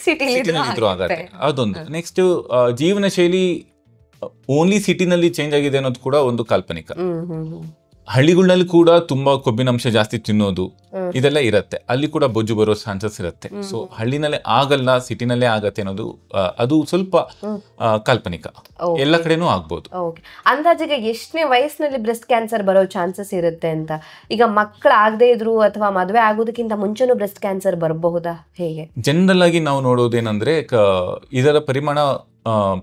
ಸಿಟಿನಲ್ಲಿದ್ರೂ ಆಗತ್ತೆ, ಅದೊಂದು. ನೆಕ್ಸ್ಟ್ ಜೀವನ ಶೈಲಿ ಓನ್ಲಿ ಸಿಟಿನಲ್ಲಿ ಚೇಂಜ್ ಆಗಿದೆ ಅನ್ನೋದು ಕೂಡ ಒಂದು ಕಾಲ್ಪನಿಕ. ಹಳ್ಳಿಗಳಲ್ಲಿ ಕೂಡ ತುಂಬಾ ಕೊಬ್ಬಿನಂಶ ಜಾಸ್ತಿ ತಿನ್ನೋದು ಇದೆಲ್ಲ ಇರತ್ತೆ, ಅಲ್ಲಿ ಕೂಡ ಬೊಜ್ಜು ಬರೋ ಚಾನ್ಸಸ್ ಇರುತ್ತೆ. ಸೊ ಹಳ್ಳಿನಲ್ಲೇ ಆಗಲ್ಲ, ಸಿಟಿನಲ್ಲೇ ಆಗತ್ತೆ ಅನ್ನೋದು ಅದು ಸ್ವಲ್ಪ ಕಾಲ್ಪನಿಕ. ಎಲ್ಲ ಕಡೆನೂ ಆಗ್ಬೋದು. ಅಂದಾಜಿಗೆ ಎಷ್ಟನೇ ವಯಸ್ಸಿನಲ್ಲಿ ಬ್ರೆಸ್ಟ್ ಕ್ಯಾನ್ಸರ್ ಬರೋ ಚಾನ್ಸಸ್ ಇರುತ್ತೆ ಅಂತ? ಈಗ ಮಕ್ಕಳಾಗದೇ ಇದ್ರು ಅಥವಾ ಮದುವೆ ಆಗೋದಕ್ಕಿಂತ ಮುಂಚೆನೂ ಬ್ರೆಸ್ಟ್ ಕ್ಯಾನ್ಸರ್ ಬರಬಹುದಾ, ಹೇಗೆ? ಜನರಲ್ ಆಗಿ ನಾವು ನೋಡೋದೇನಂದ್ರೆ ಇದರ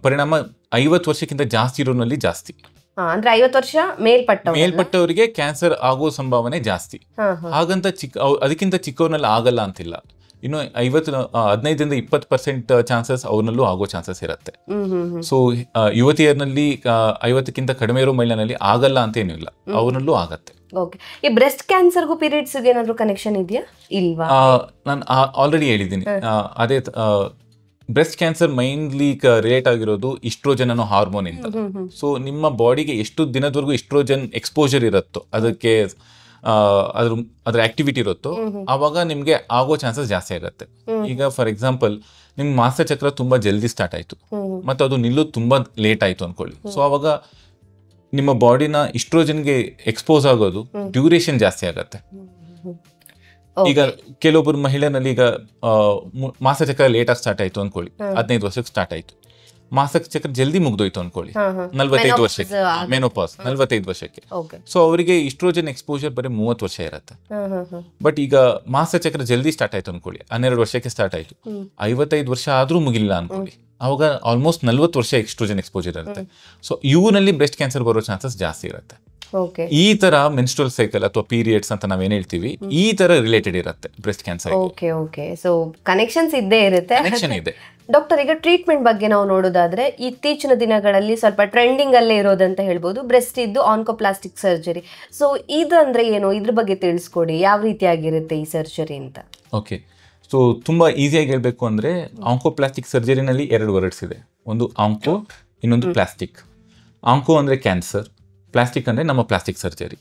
ಪರಿಣಾಮ 50 ವರ್ಷಕ್ಕಿಂತ ಜಾಸ್ತಿ ಇರೋನಲ್ಲಿ ಜಾಸ್ತಿ. ಅಂದ್ರೆ 50 ವರ್ಷ ಮೇಲ್ಪಟ್ಟವರಿಗೆ ಕ್ಯಾನ್ಸರ್ ಆಗೋ ಸಂಭಾವನೆ ಜಾಸ್ತಿ. ಹಾಗಂತ ಅದಕ್ಕಿಂತ ಚಿಕ್ಕವ್ರನಲ್ಲಿ ಆಗಲ್ಲ ಅಂತಿಲ್ಲ. ಇನ್ನು 15-20% ಚಾನ್ಸಸ್ ಅವ್ರನಲ್ಲೂ ಆಗೋ ಚಾನ್ಸಸ್ ಇರುತ್ತೆ. ಸೊ ಯುವತಿಯರ್ನಲ್ಲಿ 50ಕ್ಕಿಂತ ಕಡಿಮೆ ಇರೋ ಮಹಿಳೆನಲ್ಲಿ ಆಗಲ್ಲ ಅಂತ ಏನೂ ಇಲ್ಲ, ಅವ್ರನಲ್ಲೂ ಆಗತ್ತೆ. ಈ ಬ್ರೆಸ್ಟ್ ಕ್ಯಾನ್ಸರ್ಗೂ ಪೀರಿಯಡ್ಸ್ಗೆ ಏನಾದ್ರು ಕನೆಕ್ಷನ್ ಇದೆಯಾ, ಇಲ್ವಾ? ನಾನು ಆಲ್ರೆಡಿ ಹೇಳಿದ್ದೀನಿ. ಅದೇ ಬ್ರೆಸ್ಟ್ ಕ್ಯಾನ್ಸರ್ ಮೈನ್ಲಿ ರಿಲೇಟ್ ಆಗಿರೋದು ಇಸ್ಟ್ರೋಜನ್ ಅನ್ನೋ ಹಾರ್ಮೋನ್ ಇಂದ. ಸೊ ನಿಮ್ಮ ಬಾಡಿಗೆ ಎಷ್ಟು ದಿನದವರೆಗೂ ಇಸ್ಟ್ರೋಜನ್ ಎಕ್ಸ್ಪೋಜರ್ ಇರುತ್ತೋ, ಅದಕ್ಕೆ ಅದ್ರ ಆಕ್ಟಿವಿಟಿ ಇರುತ್ತೋ, ಆವಾಗ ನಿಮ್ಗೆ ಆಗೋ ಚಾನ್ಸಸ್ ಜಾಸ್ತಿ ಆಗುತ್ತೆ. ಈಗ ಫಾರ್ ಎಕ್ಸಾಂಪಲ್ ನಿಮ್ ಮಾಸ ಚಕ್ರ ತುಂಬಾ ಜಲ್ದಿ ಸ್ಟಾರ್ಟ್ ಆಯ್ತು ಮತ್ತು ಅದು ನಿಲ್ಲೋದು ತುಂಬಾ ಲೇಟ್ ಆಯ್ತು ಅನ್ಕೊಳ್ಳಿ. ಸೊ ಅವಾಗ ನಿಮ್ಮ ಬಾಡಿನ ಇಸ್ಟ್ರೋಜನ್ಗೆ ಎಕ್ಸ್ಪೋಸ್ ಆಗೋದು ಡ್ಯೂರೇಷನ್ ಜಾಸ್ತಿ ಆಗತ್ತೆ. ಈಗ ಕೆಲವೊಬ್ಬರು ಮಹಿಳೆನಲ್ಲಿ ಈಗ ಮಾಸಚಕ್ರ ಲೇಟಾಗಿ ಸ್ಟಾರ್ಟ್ ಆಯ್ತು ಅನ್ಕೊಳ್ಳಿ, 15 ವರ್ಷಕ್ಕೆ ಸ್ಟಾರ್ಟ್ ಆಯ್ತು. ಮಾಸಚಕ್ರ ಜಲ್ದಿ ಮುಗ್ದೋಯ್ತು ಅನ್ಕೊಳ್ಳಿ, 45 ವರ್ಷಕ್ಕೆ ಮೆನೋಪಾಸ್, 45 ವರ್ಷಕ್ಕೆ. ಸೊ ಅವರಿಗೆ ಇಸ್ಟ್ರೋಜನ್ ಎಕ್ಸ್ಪೋಜರ್ ಬರೀ 30 ವರ್ಷ ಇರುತ್ತೆ. ಬಟ್ ಈಗ ಮಾಸಚಕ್ರ ಜಲ್ದಿ ಸ್ಟಾರ್ಟ್ ಆಯ್ತು ಅನ್ಕೊಳ್ಳಿ, 12 ವರ್ಷಕ್ಕೆ ಸ್ಟಾರ್ಟ್ ಆಯ್ತು, 55 ವರ್ಷ ಆದ್ರೂ ಮುಗಿಲಿಲ್ಲ ಅನ್ಕೊಳ್ಳಿ, ಅವಾಗ ಆಲ್ಮೋಸ್ಟ್ 40 ವರ್ಷ ಎಕ್ಸ್ಟ್ರೋಜನ್ ಎಕ್ಸ್ಪೋಜರ್ ಇರುತ್ತೆ. ಸೊ ಇವನಲ್ಲಿ ಬ್ರೆಸ್ಟ್ ಕ್ಯಾನ್ಸರ್ ಬರೋ ಚಾನ್ಸಸ್ ಜಾಸ್ತಿ ಇರುತ್ತೆ. ಈ ತರ ಮೆನ್ಸ್ಟ್ರಲ್ ಸೈಕಲ್ ಅಥವಾ ಪೀರಿಯಡ್ಸ್ ಅಂತ ನಾವೇನ್ ಹೇಳ್ತೀವಿ, ಈ ತರ ರಿಲೇಟೆಡ್ ಇರುತ್ತೆ ಬ್ರೆಸ್ಟ್ ಕ್ಯಾನ್ಸರ್. ಸೊ ಕನೆಕ್ಷನ್ಸ್ ಇದ್ದೇ ಇರುತ್ತೆ. ಡಾಕ್ಟರ್, ಈಗ ಟ್ರೀಟ್ಮೆಂಟ್ ಬಗ್ಗೆ ನಾವು ನೋಡೋದಾದ್ರೆ ಇತ್ತೀಚಿನ ದಿನಗಳಲ್ಲಿ ಸ್ವಲ್ಪ ಟ್ರೆಂಡಿಂಗ್ ಅಲ್ಲೇ ಇರೋದಂತ ಹೇಳ್ಬೋದು ಬ್ರೆಸ್ಟ್ ಇದ್ದು ಆನ್ಕೋಪ್ಲಾಸ್ಟಿಕ್ ಸರ್ಜರಿ. ಸೊ ಇದಂದ್ರೆ ಏನು, ಇದ್ರ ಬಗ್ಗೆ ತಿಳಿಸ್ಕೊಡಿ, ಯಾವ ರೀತಿಯಾಗಿರುತ್ತೆ ಈ ಸರ್ಜರಿ ಅಂತ? ಓಕೆ, ಸೊ ತುಂಬ ಈಸಿಯಾಗಿ ಹೇಳಬೇಕು ಅಂದರೆ ಆಂಕೋಪ್ಲಾಸ್ಟಿಕ್ ಸರ್ಜರಿನಲ್ಲಿ 2 ವರ್ಡ್ಸ್ ಇದೆ. ಒಂದು ಆಂಕೋ, ಇನ್ನೊಂದು ಪ್ಲಾಸ್ಟಿಕ್. ಆಂಕೋ ಅಂದರೆ ಕ್ಯಾನ್ಸರ್, ಪ್ಲಾಸ್ಟಿಕ್ ಅಂದರೆ ನಮ್ಮ plastic surgery.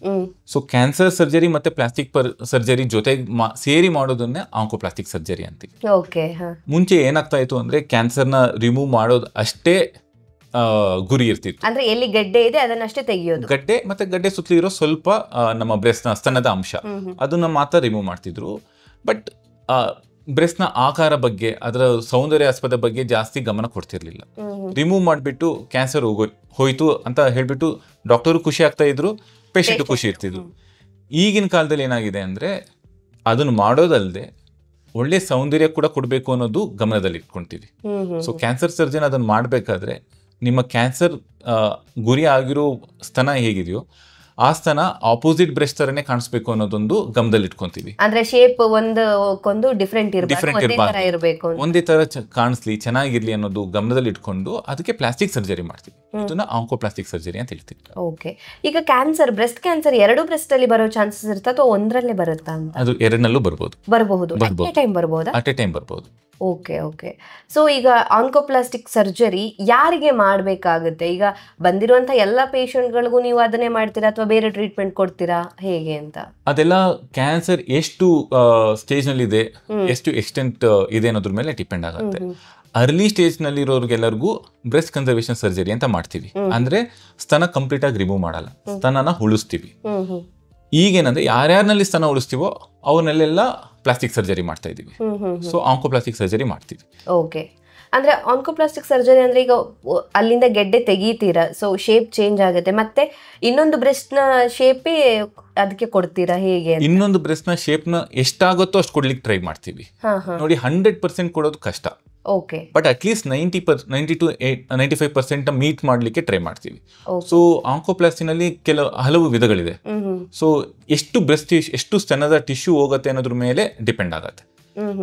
So cancer surgery ಮತ್ತು ಪ್ಲಾಸ್ಟಿಕ್ ಸರ್ಜರಿ ಜೊತೆಗೆ ಸೇರಿ ಮಾಡೋದನ್ನೇ ಆಂಕೋಪ್ಲಾಸ್ಟಿಕ್ ಸರ್ಜರಿ ಅಂತೀವಿ. ಮುಂಚೆ ಏನಾಗ್ತಾ ಇತ್ತು ಅಂದರೆ ಕ್ಯಾನ್ಸರ್ನ ರಿಮೂವ್ ಮಾಡೋದು ಅಷ್ಟೇ ಗುರಿ ಇರ್ತಿತ್ತು. ಅಂದ್ರೆ ಎಲ್ಲಿ ಗಡ್ಡೆ ಇದೆ ಅದನ್ನಷ್ಟೇ ತೆಗೆಯೋದು, ಗಡ್ಡೆ ಮತ್ತೆ ಗಡ್ಡೆ ಸುತ್ತಲೂ ಇರೋ ಸ್ವಲ್ಪ ನಮ್ಮ ಬ್ರೆಸ್ಟ್ನ ಸ್ತನದ ಅಂಶ ಅದನ್ನ ಮಾತ್ರ ರಿಮೂವ್ ಮಾಡ್ತಿದ್ರು. ಬಟ್ ಬ್ರೆಸ್ಟ್ನ ಆಕಾರ ಬಗ್ಗೆ, ಅದರ ಸೌಂದರ್ಯಾಸ್ಪದ ಬಗ್ಗೆ ಜಾಸ್ತಿ ಗಮನ ಕೊಡ್ತಿರ್ಲಿಲ್ಲ. ರಿಮೂವ್ ಮಾಡಿಬಿಟ್ಟು ಕ್ಯಾನ್ಸರ್ ಹೋಯ್ತು ಅಂತ ಹೇಳ್ಬಿಟ್ಟು ಡಾಕ್ಟರು ಖುಷಿ ಆಗ್ತಾ ಇದ್ರು, ಪೇಷಂಟು ಖುಷಿ ಇರ್ತಿದ್ರು. ಈಗಿನ ಕಾಲದಲ್ಲಿ ಏನಾಗಿದೆ ಅಂದರೆ ಅದನ್ನು ಮಾಡೋದಲ್ಲದೆ ಒಳ್ಳೆ ಸೌಂದರ್ಯ ಕೂಡ ಕೊಡಬೇಕು ಅನ್ನೋದು ಗಮನದಲ್ಲಿ ಇಟ್ಕೊಳ್ತೀವಿ. ಸೊ ಕ್ಯಾನ್ಸರ್ ಸರ್ಜನ್ ಅದನ್ನು ಮಾಡಬೇಕಾದ್ರೆ ನಿಮ್ಮ ಕ್ಯಾನ್ಸರ್ ಗುರಿ ಆಗಿರೋ ಸ್ತನ ಹೇಗಿದೆಯೋ ಆ ಸ್ತನ ಆಪೋಸಿಟ್ ಬ್ರೆಸ್ಟ್ ತರನೇ ಕಾಣಿಸ್ಬೇಕು ಅನ್ನೋದೊಂದು ಗಮನದಲ್ಲಿ ಇಟ್ಕೊಂತೀವಿ. ಅಂದ್ರೆ ಶೇಪ್ ಒಂದಕ್ಕೊಂದು ಡಿಫ್ರೆಂಟ್ ಇರಬೇಕು, ಒಂದೇ ತರ ಕಾಣಿಸ್ಲಿ, ಚೆನ್ನಾಗಿರ್ಲಿ ಅನ್ನೋದು ಗಮನದಲ್ಲಿ ಇಟ್ಕೊಂಡು ಅದಕ್ಕೆ ಪ್ಲಾಸ್ಟಿಕ್ ಸರ್ಜರಿ ಮಾಡ್ತೀವಿ. ಇದನ್ನ ಆಂಕೋಪ್ಲಾಸ್ಟಿಕ್ ಸರ್ಜರಿ ಅಂತ ಹೇಳ್ತೀವಿ. ಓಕೆ, ಈಗ ಕ್ಯಾನ್ಸರ್, ಬ್ರೆಸ್ಟ್ ಕ್ಯಾನ್ಸರ್ 2 ಬ್ರೆಸ್ಟ್ ಅಲ್ಲಿ ಬರೋ ಚಾನ್ಸಸ್ ಇರುತ್ತೆ ಅಥವಾ ಒಂದರಲ್ಲೇ ಬರುತ್ತಾ ಅಂತ? ಅದು 2ನಲ್ಲೂ ಬರಬಹುದು. ಅಟ್ ಎ ಟೈಮ್ ಬರಬಹುದು. ಓಕೆ. ಸೊ ಈಗ ಆನ್ಕೋಪ್ಲಾಸ್ಟಿಕ್ ಸರ್ಜರಿ ಯಾರಿಗೆ ಮಾಡಬೇಕಾಗುತ್ತೆ? ಈಗ ಬಂದಿರುವಂತ ಎಲ್ಲ ಪೇಷಂಟ್ಗಳಿಗೂ ನೀವು ಅದನ್ನೇ ಮಾಡ್ತೀರಾ ಅಥವಾ ಬೇರೆ ಟ್ರೀಟ್ಮೆಂಟ್ ಕೊಡ್ತೀರಾ, ಹೇಗೆ ಅಂತ? ಅದೆಲ್ಲ ಕ್ಯಾನ್ಸರ್ ಎಷ್ಟು ಸ್ಟೇಜ್ ನಲ್ಲಿ ಇದೆ, ಎಷ್ಟು ಎಕ್ಸ್ಟೆಂಟ್ ಇದೆ ಅನ್ನೋದ್ರ ಮೇಲೆ ಡಿಪೆಂಡ್ ಆಗುತ್ತೆ. ಅರ್ಲಿ ಸ್ಟೇಜ್ ನಲ್ಲಿ ಇರೋರಿಗೆಲ್ಲರಿಗೂ ಬ್ರೆಸ್ಟ್ ಕನ್ಸರ್ವೇಷನ್ ಸರ್ಜರಿ ಅಂತ ಮಾಡ್ತೀವಿ. ಅಂದ್ರೆ ಸ್ತನ ಕಂಪ್ಲೀಟ್ ಆಗಿ ರಿಮೂವ್ ಮಾಡಲ್ಲ, ಸ್ತನನ ಉಳಿಸ್ತೀವಿ. ಈಗೇನಂದ್ರೆ ಯಾರ್ಯಾರಲ್ಲಿ ಸ್ತನ ಉಳಿಸ್ತೀವೋ ಅವನ್ನೆಲ್ಲ ಪ್ಲಾಸ್ಟಿಕ್ ಸರ್ಜರಿ ಮಾಡ್ತಾ ಇದೀವಿ. ಸೊ ಆಂಕೋಪ್ಲಾಸ್ಟಿಕ್ ಸರ್ಜರಿ ಮಾಡ್ತೀವಿ. ಓಕೆ, ಅಂದ್ರೆ ಆನ್ಕೋಪ್ಲಾಸ್ಟಿಕ್ ಸರ್ಜರಿ ಅಂದ್ರೆ ಈಗ ಅಲ್ಲಿಂದ ಗೆಡ್ಡೆ ತೆಗೀತೀರಾ, ಸೊ ಶೇಪ್ ಚೇಂಜ್ ಆಗುತ್ತೆ, ಮತ್ತೆ ಇನ್ನೊಂದು ಬ್ರೆಸ್ಟ್ ನ ಶೇಪೇ ಅದಕ್ಕೆ ಕೊಡ್ತೀರಾ, ಹೇಗೆ? ಇನ್ನೊಂದು ಬ್ರೆಸ್ಟ್ ನ ಶೇಪ್ ನ ಎಷ್ಟಾಗುತ್ತೋ ಅಷ್ಟು ಕೊಡ್ಲಿಕ್ಕೆ ಟ್ರೈ ಮಾಡ್ತೀವಿ. ನೋಡಿ 100% ಕೊಡೋದು ಕಷ್ಟ. Okay. But at least 90 to 95% meet ಮಾಡಲಿಕ್ಕೆ ಟ್ರೈ ಮಾಡ್ತೀವಿ. ಸೊ ಆಂಕೋಪ್ಲಾಸ್ಟಿನಲ್ಲಿ ಹಲವು ವಿಧಗಳಿದೆ. ಸೊ ಎಷ್ಟು ಬ್ರೆಸ್ಟ್ ಎಷ್ಟು ಸ್ತನದ ಟಿಶ್ಯೂ ಹೋಗುತ್ತೆ ಅನ್ನೋದ್ರ ಮೇಲೆ ಡಿಪೆಂಡ್ ಆಗತ್ತೆ.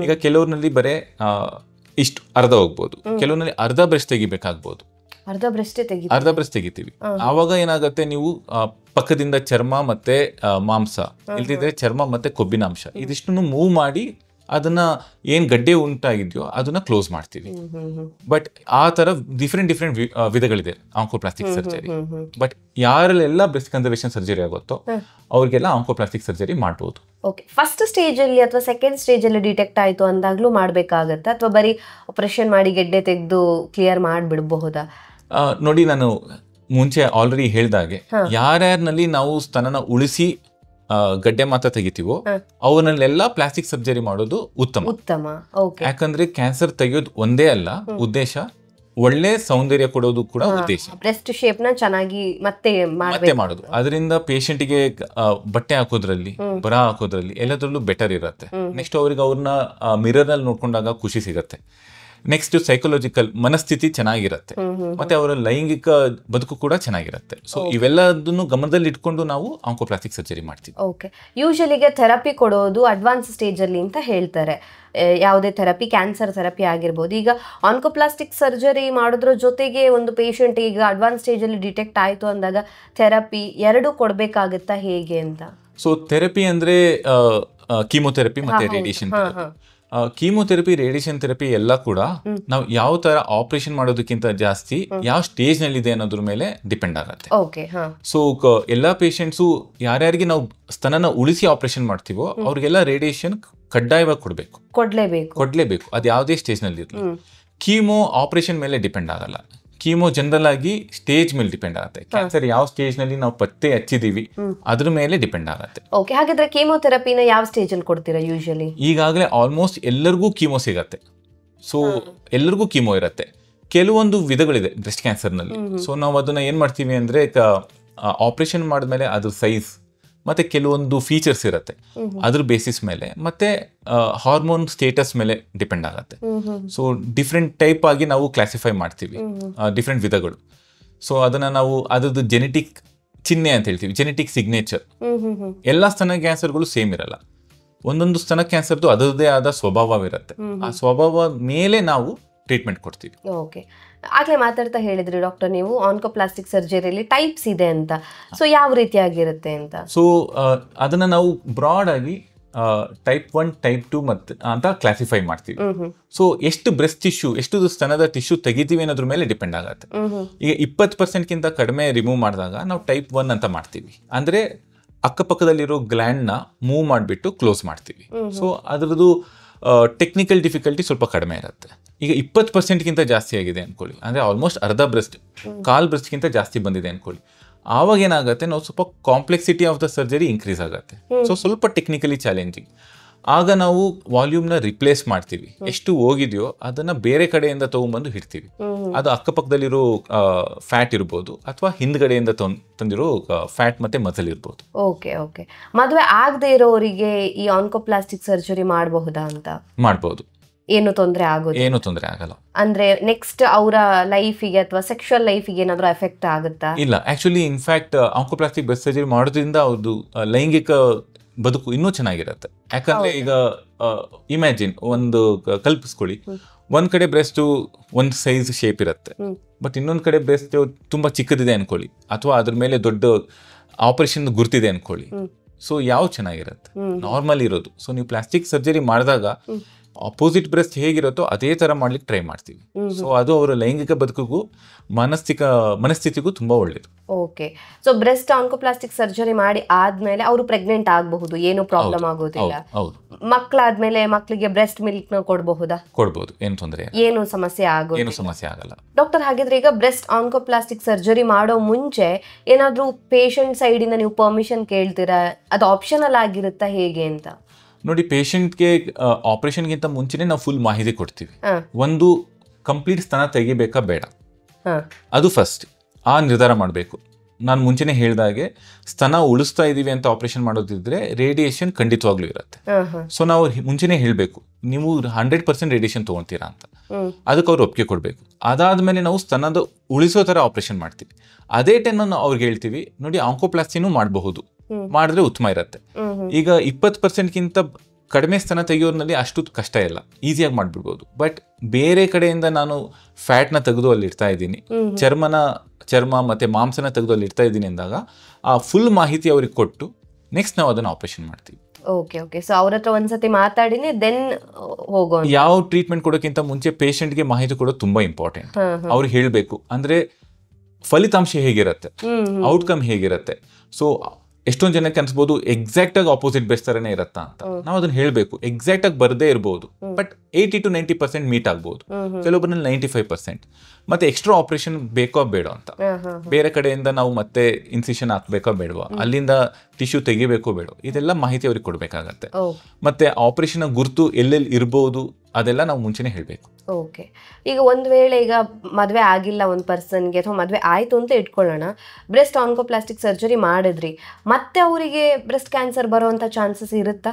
ಈಗ ಕೆಲವ್ರಲ್ಲಿ ಬರೇ ಇಷ್ಟು ಅರ್ಧ ಹೋಗ್ಬೋದು, ಕೆಲವ್ರಲ್ಲಿ ಅರ್ಧ ಬ್ರೆಸ್ಟ್ ತೆಗಿಬೇಕಾಗ್ಬೋದು. ಅರ್ಧ ಬ್ರೆಸ್ಟ್ ತೆಗಿತೀವಿ. ಆವಾಗ ಏನಾಗುತ್ತೆ, ನೀವು ಪಕ್ಕದಿಂದ ಚರ್ಮ ಮತ್ತೆ ಮಾಂಸ, ಇಲ್ದಿದ್ರೆ ಚರ್ಮ ಮತ್ತೆ ಕೊಬ್ಬಿನಾಂಶ ಇದಿಷ್ಟನ್ನು ಮೂವ್ ಮಾಡಿ ಅದನ್ನ ಏನ್ ಗಡ್ಡೆ ಉಂಟಾಗಿದೆಯೋ ಅದನ್ನ ಕ್ಲೋಸ್ ಮಾಡ್ತೀವಿ. ಬಟ್ ಆ ತರ ಡಿಫ್ರೆಂಟ್ ವಿಧಗಳಿದೆ ಆಂಕೋಪ್ಲಾಸ್ಟಿಕ್ ಸರ್ಜರಿ. ಬಟ್ ಯಾರಲ್ಲೆಲ್ಲ ಬ್ರೆಸ್ಟ್ ಕನ್ಸರ್ವೇಷನ್ ಸರ್ಜರಿ ಆಗುತ್ತೋ ಅವ್ರಿಗೆಲ್ಲ ಆಂಕೋಪ್ಲಾಸ್ಟಿಕ್ ಸರ್ಜರಿ ಮಾಡ್ಬೋದು. ಓಕೆ. ಫಸ್ಟ್ ಸ್ಟೇಜ್ ಅಲ್ಲಿ ಅಥವಾ ಸೆಕೆಂಡ್ ಸ್ಟೇಜ್ ಅಲ್ಲಿ ಡಿಟೆಕ್ಟ್ ಆಯ್ತು ಅಂದಾಗ್ಲೂ ಮಾಡ್ಬೇಕಾಗತ್ತಾ, ಅಥವಾ ಬರೀ ಆಪರೇಷನ್ ಮಾಡಿ ಗೆಡ್ಡೆ ತೆಗೆದು ಕ್ಲಿಯರ್ ಮಾಡಿಬಿಡಬಹುದಾ? ನೋಡಿ, ನಾನು ಮುಂಚೆ ಆಲ್ರೆಡಿ ಹೇಳ್ದಾಗೆ ಯಾರ್ಯಾರಲ್ಲಿ ನಾವು ಸ್ತನನ ಉಳಿಸಿ ಗಡ್ಡೆ ಮಾತ್ರ ತೆಗಿತೀವೋ ಅವನಲ್ಲೆಲ್ಲ ಪ್ಲಾಸ್ಟಿಕ್ ಸರ್ಜರಿ ಮಾಡೋದು ಉತ್ತಮ. ಯಾಕಂದ್ರೆ ಕ್ಯಾನ್ಸರ್ ತೆಗೆಯೋದು ಒಂದೇ ಅಲ್ಲ ಉದ್ದೇಶ, ಒಳ್ಳೆ ಸೌಂದರ್ಯ ಕೊಡೋದು ಕೂಡ ಉದ್ದೇಶ. ಬ್ರೆಸ್ಟ್ ಶೇಪ್ ನ ಚೆನ್ನಾಗಿ ಮತ್ತೆ ಮಾಡೋದು. ಅದರಿಂದ ಪೇಷಂಟಿಗೆ ಬಟ್ಟೆ ಹಾಕೋದ್ರಲ್ಲಿ, ಬರ ಹಾಕೋದ್ರಲ್ಲಿ ಎಲ್ಲದರಲ್ಲೂ ಬೆಟರ್ ಇರುತ್ತೆ. ನೆಕ್ಸ್ಟ್ ಅವ್ರಿಗೆ ಅವ್ರನ್ನ ಮಿರರ್ ನಲ್ಲಿ ನೋಡ್ಕೊಂಡಾಗ ಖುಷಿ ಸಿಗತ್ತೆ. ನೆಕ್ಸ್ಟ್ ಸೈಕಲಾಜಿಕಲ್ ಮನಸ್ಥಿತಿ ಚೆನ್ನಾಗಿರುತ್ತೆ, ಮತ್ತೆ ಅವರ ಲೈಂಗಿಕ ಬದುಕು ಕೂಡ ಚೆನ್ನಾಗಿರುತ್ತೆ. ಸೊ ಇವೆಲ್ಲದನ್ನು ಗಮನದಲ್ಲಿ ಇಟ್ಕೊಂಡು ನಾವು ಆಂಕೋಪ್ಲಾಸ್ಟಿಕ್ ಸರ್ಜರಿ ಮಾಡ್ತೀವಿ. ಓಕೆ. ಯೂಶಲಿಗೆ ಥೆರಪಿ ಕೊಡೋದು ಅಡ್ವಾನ್ಸ್ ಸ್ಟೇಜ್ ಅಲ್ಲಿ ಅಂತ ಹೇಳ್ತಾರೆ. ಯಾವುದೇ ಥೆರಪಿ, ಕ್ಯಾನ್ಸರ್ ಥೆರಪಿ ಆಗಿರ್ಬೋದು. ಈಗ ಆಂಕೋಪ್ಲಾಸ್ಟಿಕ್ ಸರ್ಜರಿ ಮಾಡೋದ್ರ ಜೊತೆಗೆ ಒಂದು ಪೇಷಂಟ್ ಈಗ ಅಡ್ವಾನ್ಸ್ ಸ್ಟೇಜ್ ಅಲ್ಲಿ ಡಿಟೆಕ್ಟ್ ಆಯ್ತು ಅಂದಾಗ ಥೆರಪಿ ಎರಡು ಕೊಡ್ಬೇಕಾಗತ್ತಾ, ಹೇಗೆ ಅಂತ? ಸೊ ಥೆರಪಿ ಅಂದ್ರೆ ಕೀಮೋಥೆರಪಿ ಮತ್ತೆ radiation therapy. Chemotherapy, radiation therapy ಎಲ್ಲ ಕೂಡ ನಾವು ಯಾವ ತರ ಆಪರೇಷನ್ ಮಾಡೋದಕ್ಕಿಂತ ಜಾಸ್ತಿ ಯಾವ ಸ್ಟೇಜ್ ನಲ್ಲಿ ಇದೆ ಅನ್ನೋದ್ರ ಮೇಲೆ ಡಿಪೆಂಡ್ ಆಗುತ್ತೆ. ಸೊ ಎಲ್ಲಾ ಪೇಷಂಟ್ಸು ಯಾರ್ಯಾರಿಗೆ ನಾವು ಸ್ತನನ ಉಳಿಸಿ ಆಪರೇಷನ್ ಮಾಡ್ತೀವೋ ಅವ್ರಿಗೆಲ್ಲ ರೇಡಿಯೇಷನ್ ಕಡ್ಡಾಯವಾಗಿ ಕೊಡ್ಲೇಬೇಕು. ಅದು ಯಾವುದೇ ಸ್ಟೇಜ್ ನಲ್ಲಿ ಇರಲಿ. ಕೀಮೋ ಆಪರೇಷನ್ ಮೇಲೆ ಡಿಪೆಂಡ್ ಆಗಲ್ಲ. ಕೀಮೋ ಜನರಲ್ ಆಗಿ ಸ್ಟೇಜ್ ಮೇಲೆ ಡಿಪೆಂಡ್ ಆಗುತ್ತೆ. ಕ್ಯಾನ್ಸರ್ ಯಾವ ಸ್ಟೇಜ್ ನಲ್ಲಿ ನಾವು ಪತ್ತೆ ಹಚ್ಚಿದೀವಿ ಅದ್ರ ಮೇಲೆ ಡಿಪೆಂಡ್ ಆಗುತ್ತೆ. ಓಕೆ. ಹಾಗಾದ್ರೆ ಕೀಮೋಥೆರಪಿನ ಯಾವ ಸ್ಟೇಜ್ ಅಲ್ಲಿ ಕೊಡ್ತೀರಾ ಯೂಶಲಿ? ಈಗಾಗಲೇ ಆಲ್ಮೋಸ್ಟ್ ಎಲ್ಲರಿಗೂ ಕೀಮೋ ಸಿಗತ್ತೆ. ಸೊ ಎಲ್ಲರಿಗೂ ಕೀಮೋ ಇರುತ್ತೆ. ಕೆಲವೊಂದು ವಿಧಗಳಿದೆ ಬ್ರೆಸ್ಟ್ ಕ್ಯಾನ್ಸರ್ ನಲ್ಲಿ. ಸೊ ನಾವು ಅದನ್ನ ಏನ್ ಮಾಡ್ತೀವಿ ಅಂದ್ರೆ ಆಪರೇಷನ್ ಮಾಡಿದ್ಮೇಲೆ ಅದ್ರ ಸೈಜ್ ಮತ್ತೆ ಕೆಲವೊಂದು ಫೀಚರ್ಸ್ ಇರುತ್ತೆ, ಅದ್ರ ಬೇಸಿಸ್ ಮೇಲೆ ಮತ್ತೆ ಹಾರ್ಮೋನ್ ಸ್ಟೇಟಸ್ ಮೇಲೆ ಡಿಪೆಂಡ್ ಆಗುತ್ತೆ. ಸೊ ಡಿಫ್ರೆಂಟ್ ಟೈಪ್ ಆಗಿ ನಾವು ಕ್ಲಾಸಿಫೈ ಮಾಡ್ತೀವಿ, ಡಿಫ್ರೆಂಟ್ ವಿಧಗಳು. ಸೊ ಅದನ್ನ ನಾವು ಅದ್ರದ್ದು ಜೆನೆಟಿಕ್ ಚಿಹ್ನೆ ಅಂತ ಹೇಳ್ತೀವಿ, ಜೆನೆಟಿಕ್ ಸಿಗ್ನೇಚರ್. ಎಲ್ಲ ಸ್ತನ ಕ್ಯಾನ್ಸರ್ಗಳು ಸೇಮ್ ಇರಲ್ಲ. ಒಂದೊಂದು ಸ್ತನ ಕ್ಯಾನ್ಸರ್ದು ಅದರದೇ ಆದ ಸ್ವಭಾವವಿರುತ್ತೆ. ಆ ಸ್ವಭಾವ ಮೇಲೆ ನಾವು ಟ್ರೀಟ್ಮೆಂಟ್ ಕೊಡ್ತೀವಿ. ಓಕೆ. ಆಗ್ಲೇ ಮಾತಾಡ್ತಾ ಹೇಳಿದ್ರಿ ಡಾಕ್ಟರ್ ನೀವು ಆಂಕೋಪ್ಲಾಸ್ಟಿಕ್ ಸರ್ಜರಿಯಲ್ಲಿ ಟೈಪ್ಸ್ ಇದೆ ಅಂತ. ಸೊ ಯಾವ ರೀತಿಯಾಗಿರುತ್ತೆ ಅಂತ? ಸೊ ಅದನ್ನ ನಾವು ಬ್ರಾಡ್ ಆಗಿ ಟೈಪ್ 1, ಟೈಪ್ 2 ಅಂತ ಕ್ಲಾಸಿಫೈ ಮಾಡ್ತೀವಿ. ಸೊ ಎಷ್ಟು ಬ್ರೆಸ್ಟ್ ಟಿಶ್ಯೂ, ಎಷ್ಟು ಸ್ತನದ ಟಿಶ್ಯೂ ತೆಗಿತೀವಿ ಅನ್ನೋದ್ರ ಮೇಲೆ ಡಿಪೆಂಡ್ ಆಗುತ್ತೆ. ಈಗ 20%ಗಿಂತ ಕಡಿಮೆ ರಿಮೂವ್ ಮಾಡಿದಾಗ ನಾವು ಟೈಪ್ 1 ಅಂತ ಮಾಡ್ತೀವಿ. ಅಂದ್ರೆ ಅಕ್ಕಪಕ್ಕದಲ್ಲಿರೋ ಗ್ಲ್ಯಾಂಡ್ ನ ಮೂವ್ ಮಾಡಿಬಿಟ್ಟು ಕ್ಲೋಸ್ ಮಾಡ್ತೀವಿ. ಸೊ ಅದರದ್ದು ಟೆಕ್ನಿಕಲ್ ಡಿಫಿಕಲ್ಟಿ ಸ್ವಲ್ಪ ಕಡಿಮೆ ಇರುತ್ತೆ. ಈಗ 20%ಗಿಂತ ಜಾಸ್ತಿ ಆಗಿದೆ ಅನ್ಕೊಳ್ಳಿ, ಅಂದ್ರೆ ಆಲ್ಮೋಸ್ಟ್ ಅರ್ಧ ಬ್ರೆಸ್ಟ್, ಕಾಲ್ ಬ್ರೆಸ್ಟ್ಗಿಂತ ಜಾಸ್ತಿ ಬಂದಿದೆ ಅನ್ಕೊಳ್ಳಿ. ಆವಾಗ ಏನಾಗುತ್ತೆ, ನಾವು ಸ್ವಲ್ಪ complexity of the surgery increase ಆಗುತ್ತೆ. ಸೊ ಸ್ವಲ್ಪ ಟೆಕ್ನಿಕಲಿ ಚಾಲೆಂಜಿಂಗ್. ಆಗ ನಾವು ವಾಲ್ಯೂಮ್ನ ರಿಪ್ಲೇಸ್ ಮಾಡ್ತೀವಿ. ಎಷ್ಟು ಹೋಗಿದೆಯೋ ಅದನ್ನ ಬೇರೆ ಕಡೆಯಿಂದ ತಗೊಂಡ್ಬಂದು ಇಡ್ತೀವಿ. ಅದು ಅಕ್ಕಪಕ್ಕದಲ್ಲಿರೋ ಫ್ಯಾಟ್ ಇರ್ಬೋದು ಅಥವಾ ಹಿಂದ್ಗಡೆಯಿಂದ ತಂದಿರೋ ಫ್ಯಾಟ್ ಮತ್ತೆ ಮಸಲ್ ಇರ್ಬೋದು. ಓಕೆ. ಮದುವೆ ಆಗದೆ ಇರೋರಿಗೆ ಈ ಆಂಕೋಪ್ಲಾಸ್ಟಿಕ್ ಸರ್ಜರಿ ಮಾಡಬಹುದಾ ಅಂತ? ಮಾಡಬಹುದು. ಏನು ತೊಂದರೆ ಆಗಲ್ಲ. ಅಂದ್ರೆ ನೆಕ್ಸ್ಟ್ ಅವರ ಲೈಫಿಗೆ ಅಥವಾ ಸೆಕ್ಷುವಲ್ ಲೈಫಿಗೆ ಏನಾದ್ರೂ ಎಫೆಕ್ಟ್ ಆಗುತ್ತಾ? ಇಲ್ಲ. Actually in fact oncoplastic breast surgery ಮಾಡೋದ್ರಿಂದ ಅವ್ರದ್ದು ಲೈಂಗಿಕ ಬದುಕು ಇನ್ನೂ ಚೆನ್ನಾಗಿರುತ್ತೆ. ಯಾಕಂದ್ರೆ ಈಗ ಇಮ್ಯಾಜಿನ್, ಒಂದು ಕಲ್ಪಿಸ್ಕೊಳ್ಳಿ, ಒಂದ್ ಕಡೆ ಬ್ರೆಸ್ಟ್ ಒಂದ್ ಸೈಜ್ ಶೇಪ್ ಇರುತ್ತೆ, ಬಟ್ ಇನ್ನೊಂದ್ ಕಡೆ ಬ್ರೆಸ್ಟ್ ತುಂಬಾ ಚಿಕ್ಕದಿದೆ ಅನ್ಕೊಳ್ಳಿ, ಅಥವಾ ಅದ್ರ ಮೇಲೆ ದೊಡ್ಡ ಆಪರೇಷನ್ ಗುರ್ತಿದೆ ಅನ್ಕೊಳ್ಳಿ. ಸೊ ಯಾವ ಚೆನ್ನಾಗಿರುತ್ತೆ? ನಾರ್ಮಲ್ ಇರೋದು. ಸೊ ನೀವು ಪ್ಲಾಸ್ಟಿಕ್ ಸರ್ಜರಿ ಮಾಡಿದಾಗ ಅಪೋಸಿಟ್ ಬ್ರೆಸ್ಟ್ ಹೇಗಿರುತ್ತೋ ಅದೇ ತರ ಮಾಡ್ಲಿಕ್ಕೆ ಟ್ರೈ ಮಾಡ್ತೀವಿ. ಸೊ ಅದು ಅವರ ಲೈಂಗಿಕ ಬದುಕಿಗೂ ಮನಸ್ಥಿತಿಗೂ ತುಂಬಾ ಒಳ್ಳೇದು. Okay. So breast oncoplastic surgery ಮಾಡಿ ಆದ್ಮೇಲೆ ಅವರು ಪ್ರೆಗ್ನೆಂಟ್ ಆಗಬಹುದು, ಏನು ಪ್ರಾಬ್ಲಮ್ ಆಗೋದಿಲ್ಲ. ಮಕ್ಕಳಾದ್ಮೇಲೆ ಮಕ್ಕಳಿಗೆ ಬ್ರೆಸ್ಟ್ ಮಿಲ್ಕ್ ನ ಕೊಡಬಹುದು? ಏನು ಸಮಸ್ಯೆ ಆಗಲ್ಲ ಡಾಕ್ಟರ್. ಹಾಗಿದ್ರೆ ಈಗ ಬ್ರೆಸ್ಟ್ ಆಂಕೋಪ್ಲಾಸ್ಟಿಕ್ ಸರ್ಜರಿ ಮಾಡೋ ಮುಂಚೆ ಏನಾದ್ರೂ ಪೇಷಂಟ್ ಸೈಡಿಂದ ನೀವು ಪರ್ಮಿಷನ್ ಕೇಳ್ತೀರಾ? ಅದು ಆಪ್ಷನಲ್ ಆಗಿರುತ್ತಾ ಹೇಗೆ ಅಂತ? ನೋಡಿ, ಪೇಷಂಟ್ಗೆ ಆಪರೇಷನ್ಗಿಂತ ಮುಂಚೆನೆ ನಾವು ಫುಲ್ ಮಾಹಿತಿ ಕೊಡ್ತೀವಿ. ಒಂದು, ಕಂಪ್ಲೀಟ್ ಸ್ತನ ತೆಗಿಬೇಕಾ ಬೇಡ, ಅದು ಫಸ್ಟ್ ಆ ನಿರ್ಧಾರ ಮಾಡಬೇಕು. ನಾನು ಮುಂಚೆನೆ ಹೇಳ್ದಾಗೆ ಸ್ತನ ಉಳಿಸ್ತಾ ಇದೀವಿ ಅಂತ ಆಪರೇಷನ್ ಮಾಡೋದಿದ್ರೆ ರೇಡಿಯೇಷನ್ ಖಂಡಿತವಾಗ್ಲೂ ಇರುತ್ತೆ. ಸೊ ನಾವು ಮುಂಚೆನೆ ಹೇಳಬೇಕು, ನೀವು 100% ರೇಡಿಯೇಷನ್ ತೊಗೊಳ್ತೀರಾ ಅಂತ. ಅದಕ್ಕೆ ಅವ್ರು ಒಪ್ಪಿಗೆ ಕೊಡಬೇಕು. ಅದಾದ್ಮೇಲೆ ನಾವು ಸ್ತನದ ಉಳಿಸೋ ಥರ ಆಪರೇಷನ್ ಮಾಡ್ತೀವಿ. ಅದೇ ಟೈಮ್ ನಾವು ಅವ್ರಿಗೆ ಹೇಳ್ತೀವಿ, ನೋಡಿ ಆಂಕೋಪ್ಲಾಸ್ಟಿನೂ ಮಾಡಬಹುದು, ಮಾಡಿದ್ರೆ ಉತ್ತಮ ಇರುತ್ತೆ. ಈಗ 20%ಗಿಂತ ಕಡಿಮೆ ಸ್ತನ ತೆಗೆಯೋರ್ನಲ್ಲಿ ಅಷ್ಟು ಕಷ್ಟ ಇಲ್ಲ, ಈಸಿಯಾಗಿ ಮಾಡಿಬಿಡ್ಬೋದು. ಬಟ್ ಬೇರೆ ಕಡೆಯಿಂದ ನಾನು ಫ್ಯಾಟ್ನ ತೆಗೆದು ಅಲ್ಲಿ ಇಡ್ತಾ ಇದ್ದೀನಿ, ಚರ್ಮ ಮತ್ತು ಮಾಂಸನ ತೆಗೆದು ಅಲ್ಲಿ ಇಡ್ತಾ ಇದ್ದೀನಿ ಅಂದಾಗ ಆ ಫುಲ್ ಮಾಹಿತಿ ಅವ್ರಿಗೆ ಕೊಟ್ಟು ನೆಕ್ಸ್ಟ್ ನಾವು ಅದನ್ನು ಆಪರೇಷನ್ ಮಾಡ್ತೀವಿ. Okay okay. ಸೊ ಅವ್ರ ಹತ್ರ ಒಂದ್ಸತಿ ಮಾತಾಡಿನೇ ದೆನ್ ಹೋಗೋ. ಯಾವ ಟ್ರೀಟ್ಮೆಂಟ್ ಕೊಡೋಕ್ಕಿಂತ ಮುಂಚೆ ಪೇಷಂಟ್ಗೆ ಮಾಹಿತಿ ಕೊಡೋದು ತುಂಬಾ ಇಂಪಾರ್ಟೆಂಟ್. ಅವ್ರಿಗೆ ಹೇಳಬೇಕು, ಅಂದ್ರೆ ಫಲಿತಾಂಶ ಹೇಗಿರುತ್ತೆ, ಔಟ್ಕಮ್ ಹೇಗಿರುತ್ತೆ. ಸೊ ಎಷ್ಟೊಂದು ಜನಕ್ಕೆ ಅನ್ಸ್ಬೋದು ಎಕ್ಸಾಕ್ಟ್ ಆಗಿ ಆಪೋಸಿಟ್ ಬೆಸ್ಟ್ ತರನೇ ಇರತ್ತಾ ಅಂತ. ನಾವು ಅದನ್ನ ಹೇಳಬೇಕು, ಎಕ್ಸಾಕ್ಟ್ ಆಗಿ ಬರದೇ ಇರಬಹುದು, ಬಟ್ 80 to 90% ಮೀಟ್ ಆಗ್ಬಹುದು, ಕೆಲವೊಬ್ಬರಲ್ಲಿ 95%. ಮತ್ತೆ ಎಕ್ಸ್ಟ್ರಾ ಆಪರೇಷನ್ ಬೇಕೋ ಬೇಡ ಅಂತ, ಬೇರೆ ಕಡೆಯಿಂದ ನಾವು ಮತ್ತೆ ಇನ್ಸಿಷನ್ ಹಾಕ್ಬೇಕೋ ಬೇಡವಾ, ಅಲ್ಲಿಂದ ಟಿಶ್ಯೂ ತೆಗಿಬೇಕೋ ಬೇಡ, ಇದೆಲ್ಲ ಮಾಹಿತಿ ಅವ್ರಿಗೆ ಕೊಡ್ಬೇಕಾಗತ್ತೆ. ಮತ್ತೆ ಆಪರೇಷನ್ ಗುರುತು ಎಲ್ಲೆಲ್ಲಿ ಇರ್ಬೋದು ಅದೆಲ್ಲ ನಾವು ಮುಂಚೆನೆ ಹೇಳಬೇಕು. ಓಕೆ. ಈಗ ಒಂದು ವೇಳೆ ಈಗ ಮದುವೆ ಆಗಿಲ್ಲ ಒಂದು ಪರ್ಸನ್ಗೆ, ಅಥವಾ ಮದುವೆ ಆಯಿತು ಅಂತ ಇಟ್ಕೊಳ್ಳೋಣ, ಬ್ರೆಸ್ಟ್ ಆನ್ಕೋಪ್ಲಾಸ್ಟಿಕ್ ಸರ್ಜರಿ ಮಾಡಿದ್ರಿ, ಮತ್ತೆ ಅವರಿಗೆ ಬ್ರೆಸ್ಟ್ ಕ್ಯಾನ್ಸರ್ ಬರುವಂಥ ಚಾನ್ಸಸ್ ಇರುತ್ತಾ?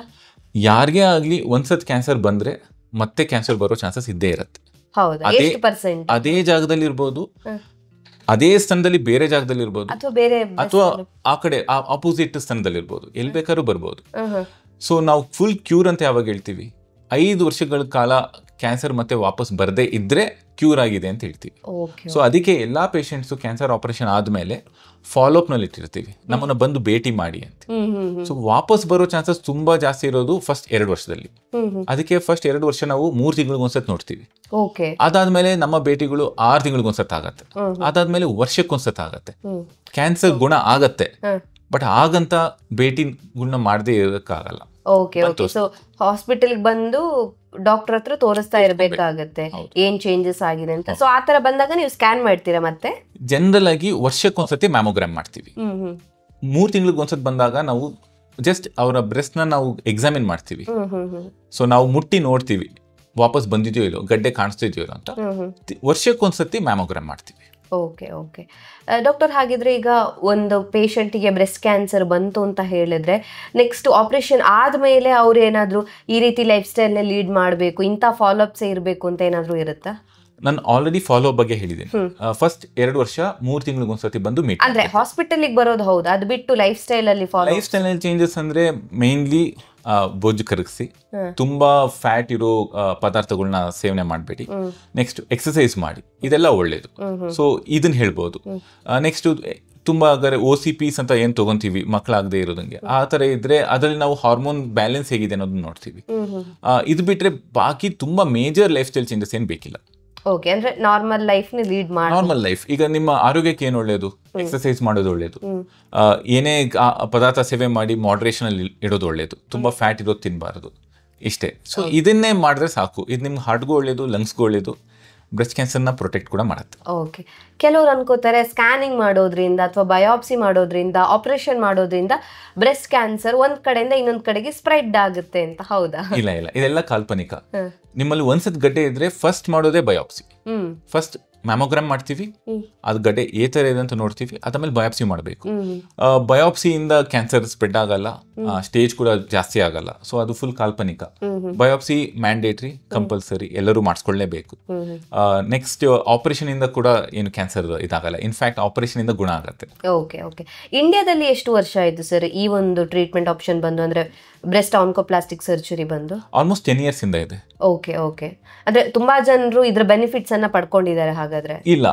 ಯಾರಿಗೇ ಆಗಲಿ ಒಂದ್ಸತ್ ಕ್ಯಾನ್ಸರ್ ಬಂದರೆ ಮತ್ತೆ ಕ್ಯಾನ್ಸರ್ ಬರೋ ಚಾನ್ಸಸ್ ಇದ್ದೇ ಇರುತ್ತೆ. ಹೌದಾ? ಎಷ್ಟು ಪರ್ಸೆಂಟ್? ಅದೇ ಜಾಗದಲ್ಲಿ ಇರ್ಬೋದು, ಅದೇ ಸ್ಥಾನದಲ್ಲಿ ಬೇರೆ ಜಾಗದಲ್ಲಿ ಇರ್ಬೋದು, ಅಥವಾ ಆ ಕಡೆ ಆಪೋಸಿಟ್ ಸ್ಥಾನದಲ್ಲಿ ಇರ್ಬೋದು, ಎಲ್ಲಿ ಬೇಕಾದ್ರೂ ಬರ್ಬೋದು. ಸೊ ನಾವು ಫುಲ್ ಕ್ಯೂರ್ ಅಂತ ಯಾವಾಗ ಹೇಳ್ತೀವಿ, 5 ವರ್ಷಗಳ ಕಾಲ ಕ್ಯಾನ್ಸರ್ ಮತ್ತೆ ವಾಪಸ್ ಬರದೇ ಇದ್ರೆ ಕ್ಯೂರ್ ಆಗಿದೆ ಅಂತ ಹೇಳ್ತೀವಿ. ಸೊ ಅದಕ್ಕೆ ಎಲ್ಲಾ ಪೇಷಂಟ್ಸು ಕ್ಯಾನ್ಸರ್ ಆಪರೇಷನ್ ಆದ್ಮೇಲೆ ಫಾಲೋ ಅಪ್ ನಲ್ಲಿ ಇಟ್ಟಿರ್ತೀವಿ, ನಮ್ಮನ್ನ ಬಂದು ಭೇಟಿ ಮಾಡಿ ಅಂತ. ಸೊ ವಾಪಸ್ ಬರೋ ಚಾನ್ಸಸ್ ತುಂಬಾ ಜಾಸ್ತಿ ಇರೋದು ಫಸ್ಟ್ 2 ವರ್ಷದಲ್ಲಿ. ಅದಕ್ಕೆ ಫಸ್ಟ್ 2 ವರ್ಷ ನಾವು 3 ತಿಂಗಳಿಗೊಂದ್ಸತ್ ನೋಡ್ತೀವಿ. ಅದಾದ್ಮೇಲೆ ನಮ್ಮ ಭೇಟಿಗಳು 6 ತಿಂಗಳಿಗೊಂದ್ಸತ್ ಆಗತ್ತೆ, ಅದಾದ್ಮೇಲೆ ವರ್ಷಕ್ಕೊಂದ್ಸತ್ ಆಗತ್ತೆ. ಕ್ಯಾನ್ಸರ್ ಗುಣ ಆಗತ್ತೆ, ಬಟ್ ಆಗಂತ ಭೇಟಿಗಳನ್ನ ಮಾಡದೇ ಇರೋಕ್ಕಾಗಲ್ಲ. Okay okay. ಸೊ ಹಾಸ್ಪಿಟಲ್ಗೆ ಬಂದು ಡಾಕ್ಟರ್ ಹತ್ರ ತೋರಿಸ್ತಾ ಇರಬೇಕಾಗತ್ತೆ ಏನ್ ಚೇಂಜಸ್ ಆಗಿದೆ ಅಂತ. ಸೊ ಆತರ ಬಂದಾಗ ನೀವು ಸ್ಕ್ಯಾನ್ ಮಾಡ್ತೀರಾ? ಮತ್ತೆ ಜನರಲ್ ಆಗಿ ವರ್ಷಕ್ಕೊಂದ್ಸತಿ ಮ್ಯಾಮೋಗ್ರಾಮ್ ಮಾಡ್ತೀವಿ. 3 ತಿಂಗಳಿಗೊಂದ್ಸತಿ ಬಂದಾಗ ನಾವು ಜಸ್ಟ್ ಅವರ ಬ್ರೆಸ್ಟ್ ನ ನಾವು ಎಕ್ಸಾಮಿನ್ ಮಾಡ್ತೀವಿ. ಸೊ ನಾವು ಮುಟ್ಟಿ ನೋಡ್ತೀವಿ ವಾಪಸ್ ಬಂದಿದೆಯೋ ಇಲ್ಲೋ, ಗಡ್ಡೆ ಕಾಣಿಸ್ತಿದೆಯೋ ಅಂತ. ವರ್ಷಕ್ಕೊಂದ್ಸತಿ ಮ್ಯಾಮೋಗ್ರಾಮ್ ಮಾಡ್ತೀವಿ. Okay okay. ಡಾಕ್ಟರ್, ಹಾಗಿದ್ರೆ ಈಗ ಒಂದು ಪೇಷಂಟಿಗೆ ಬ್ರೆಸ್ಟ್ ಕ್ಯಾನ್ಸರ್ ಬಂತು ಅಂತ ಹೇಳಿದ್ರೆ ನೆಕ್ಸ್ಟ್ ಆಪರೇಷನ್ ಆದಮೇಲೆ ಅವ್ರು ಏನಾದರೂ ಈ ರೀತಿ ಲೈಫ್ ಸ್ಟೈಲ್ನ ಲೀಡ್ ಮಾಡಬೇಕು, ಇಂಥ ಫಾಲೋಅಪ್ಸೇ ಇರಬೇಕು ಅಂತ ಏನಾದರೂ ಇರುತ್ತಾ? ನಾನು ಆಲ್ರೆಡಿ ಫಾಲೋ ಅಪ್ ಬಗ್ಗೆ ಹೇಳಿದ್ದೀನಿ. ಫಸ್ಟ್ 2 ವರ್ಷ 3 ತಿಂಗಳಿಗೊಂದ್ಸತಿ ಬಂದು ಮೀಟ್ ಅಂದ್ರೆ ಹಾಸ್ಪಿಟಲ್ಗೆ ಬರೋದು ಹೌದು, ಅದು ಬಿಟ್ಟು ಲೈಫ್ ಸ್ಟೈಲ್ ಅಲ್ಲಿ ಲೈಫ್ ಸ್ಟೈಲ್ ನಲ್ಲಿ ಚೇಂಜಸ್ ಅಂದ್ರೆ ಮೇನ್ಲಿ ಬೊಜ್ಜು ಕರಗಿಸಿ, ತುಂಬಾ ಫ್ಯಾಟ್ ಇರೋ ಪದಾರ್ಥಗಳನ್ನ ಸೇವನೆ ಮಾಡಬೇಡಿ. ನೆಕ್ಸ್ಟ್ ಎಕ್ಸಸೈಸ್ ಮಾಡಿ, ಇದೆಲ್ಲ ಒಳ್ಳೇದು. ಸೊ ಇದನ್ನ ಹೇಳ್ಬೋದು. ನೆಕ್ಸ್ಟ್ ತುಂಬಾ OCPs ಅಂತ ಏನ್ ತಗೊಂತೀವಿ ಮಕ್ಕಳಾಗದೆ ಇರೋದಂಗೆ, ಆ ತರ ಇದ್ರೆ ಅದರಲ್ಲಿ ನಾವು ಹಾರ್ಮೋನ್ ಬ್ಯಾಲೆನ್ಸ್ ಹೇಗಿದೆ ಅನ್ನೋದನ್ನ ನೋಡ್ತೀವಿ. ಇದು ಬಿಟ್ರೆ ಬಾಕಿ ತುಂಬಾ ಮೇಜರ್ ಲೈಫ್ ಸ್ಟೈಲ್ ಚೇಂಜಸ್ ಏನ್ ಬೇಕಿಲ್ಲ. ಓಕೆ, ಅಂದ್ರೆ ನಾರ್ಮಲ್ ಲೈಫ್ ನ ಲೀಡ್ ಮಾಡಿ. Normal life. ಈಗ ನಿಮ್ಮ ಆರೋಗ್ಯಕ್ಕೆ ಏನು ಒಳ್ಳೇದು, ಎಕ್ಸಸೈಸ್ ಮಾಡೋದು ಒಳ್ಳೇದು, ಏನೇ ಪದಾರ್ಥ ಸೇವೆ ಮಾಡಿ ಮಾಡ್ರೇಷನ್ ಅಲ್ಲಿ ಇಡೋದು ಒಳ್ಳೇದು, ತುಂಬಾ ಫ್ಯಾಟ್ ಇರೋದು ತಿನ್ನಬಾರದು, ಇಷ್ಟೇ. ಸೊ ಇದನ್ನೇ ಮಾಡಿದ್ರೆ ಸಾಕು. ಇದು ನಿಮ್ಗೆ ಹಾರ್ಟ್ಗೂ ಒಳ್ಳೇದು, ಲಂಗ್ಸ್ಗೂ ಒಳ್ಳೇದು, ಬ್ರೆಸ್ಟ್ ಕ್ಯಾನ್ಸರ್ನ ಪ್ರೊಟೆಕ್ಟ್ ಕೂಡ ಮಾಡುತ್ತೆ. ಓಕೆ. ಕೆಲವರು ಅನ್ಕೋತಾರೆ ಸ್ಕ್ಯಾನಿಂಗ್ ಮಾಡೋದ್ರಿಂದ ಅಥವಾ ಬಯಾಪ್ಸಿ ಮಾಡೋದ್ರಿಂದ, ಆಪರೇಷನ್ ಮಾಡೋದ್ರಿಂದ ಬ್ರೆಸ್ಟ್ ಕ್ಯಾನ್ಸರ್ ಒಂದ್ ಕಡೆಯಿಂದ ಇನ್ನೊಂದ್ ಕಡೆಗೆ ಸ್ಪ್ರೆಡ್ ಆಗುತ್ತೆ ಅಂತ. ಹೌದಾ? ಇಲ್ಲ ಇಲ್ಲ, ಇದೆಲ್ಲ ಕಾಲ್ಪನಿಕ. ನಿಮ್ಮಲ್ಲಿ ಒಂದ್ಸತ್ ಗಡ್ಡೆ ಇದ್ರೆ ಫಸ್ಟ್ ಮಾಡೋದೇ ಬಯಾಪ್ಸಿ. ಫಸ್ಟ್ ಮ್ಯಾಮೋಗ್ರಾಮ್ ಮಾಡ್ತೀವಿ, ಅದು ಗಡ್ಡೆ ಏ ತರ ಇದೆ ಅಂತ ನೋಡ್ತೀವಿ, ಅದಾದ್ಮೇಲೆ ಬಯಾಪ್ಸಿ ಮಾಡಬೇಕು. ಬಯಾಪ್ಸಿಯಿಂದ ಕ್ಯಾನ್ಸರ್ ಸ್ಪ್ರೆಡ್ ಆಗಲ್ಲ, ಸ್ಟೇಜ್ ಕೂಡ ಜಾಸ್ತಿ ಆಗಲ್ಲ. ಸೊ ಅದು ಫುಲ್ ಕಾಲ್ಪನಿಕ. ಬಯಾಪ್ಸಿ ಮ್ಯಾಂಡೇಟ್ರಿ, ಕಂಪಲ್ಸರಿ, ಎಲ್ಲರೂ ಮಾಡಿಸ್ಕೊಳ್ಳೇಬೇಕು. ನೆಕ್ಸ್ಟ್ ಆಪರೇಷನ್ ಇಂದ ಕೂಡ ಏನು ಕ್ಯಾನ್ಸರ್ ಇದಾಗಲ್ಲ, ಇನ್ಫ್ಯಾಕ್ಟ್ ಆಪರೇಷನ್ ಇಂದ ಗುಣ ಆಗುತ್ತೆ. Okay okay. ಇಂಡಿಯಾದಲ್ಲಿ ಎಷ್ಟು ವರ್ಷ ಆಯ್ತು ಸರ್ ಈ ಒಂದು ಟ್ರೀಟ್ಮೆಂಟ್ ಆಪ್ಷನ್ ಬಂದು, ಅಂದ್ರೆ ಬ್ರೆಸ್ಟ್ ಆನ್ಕೋಪ್ಲಾಸ್ಟಿಕ್ ಸರ್ಜರಿ ಬಂದು? ಆಲ್ಮೋಸ್ಟ್ 10 years ಇಂದ ಇದೆ. Okay okay. ಅಂದ್ರೆ ತುಂಬಾ ಜನರು ಇದ್ರ ಬೆನಿಫಿಟ್ಸ್ ಅನ್ನ ಪಡ್ಕೊಂಡಿದ್ದಾರೆ ಹಾಗಾದ್ರೆ? ಇಲ್ಲ,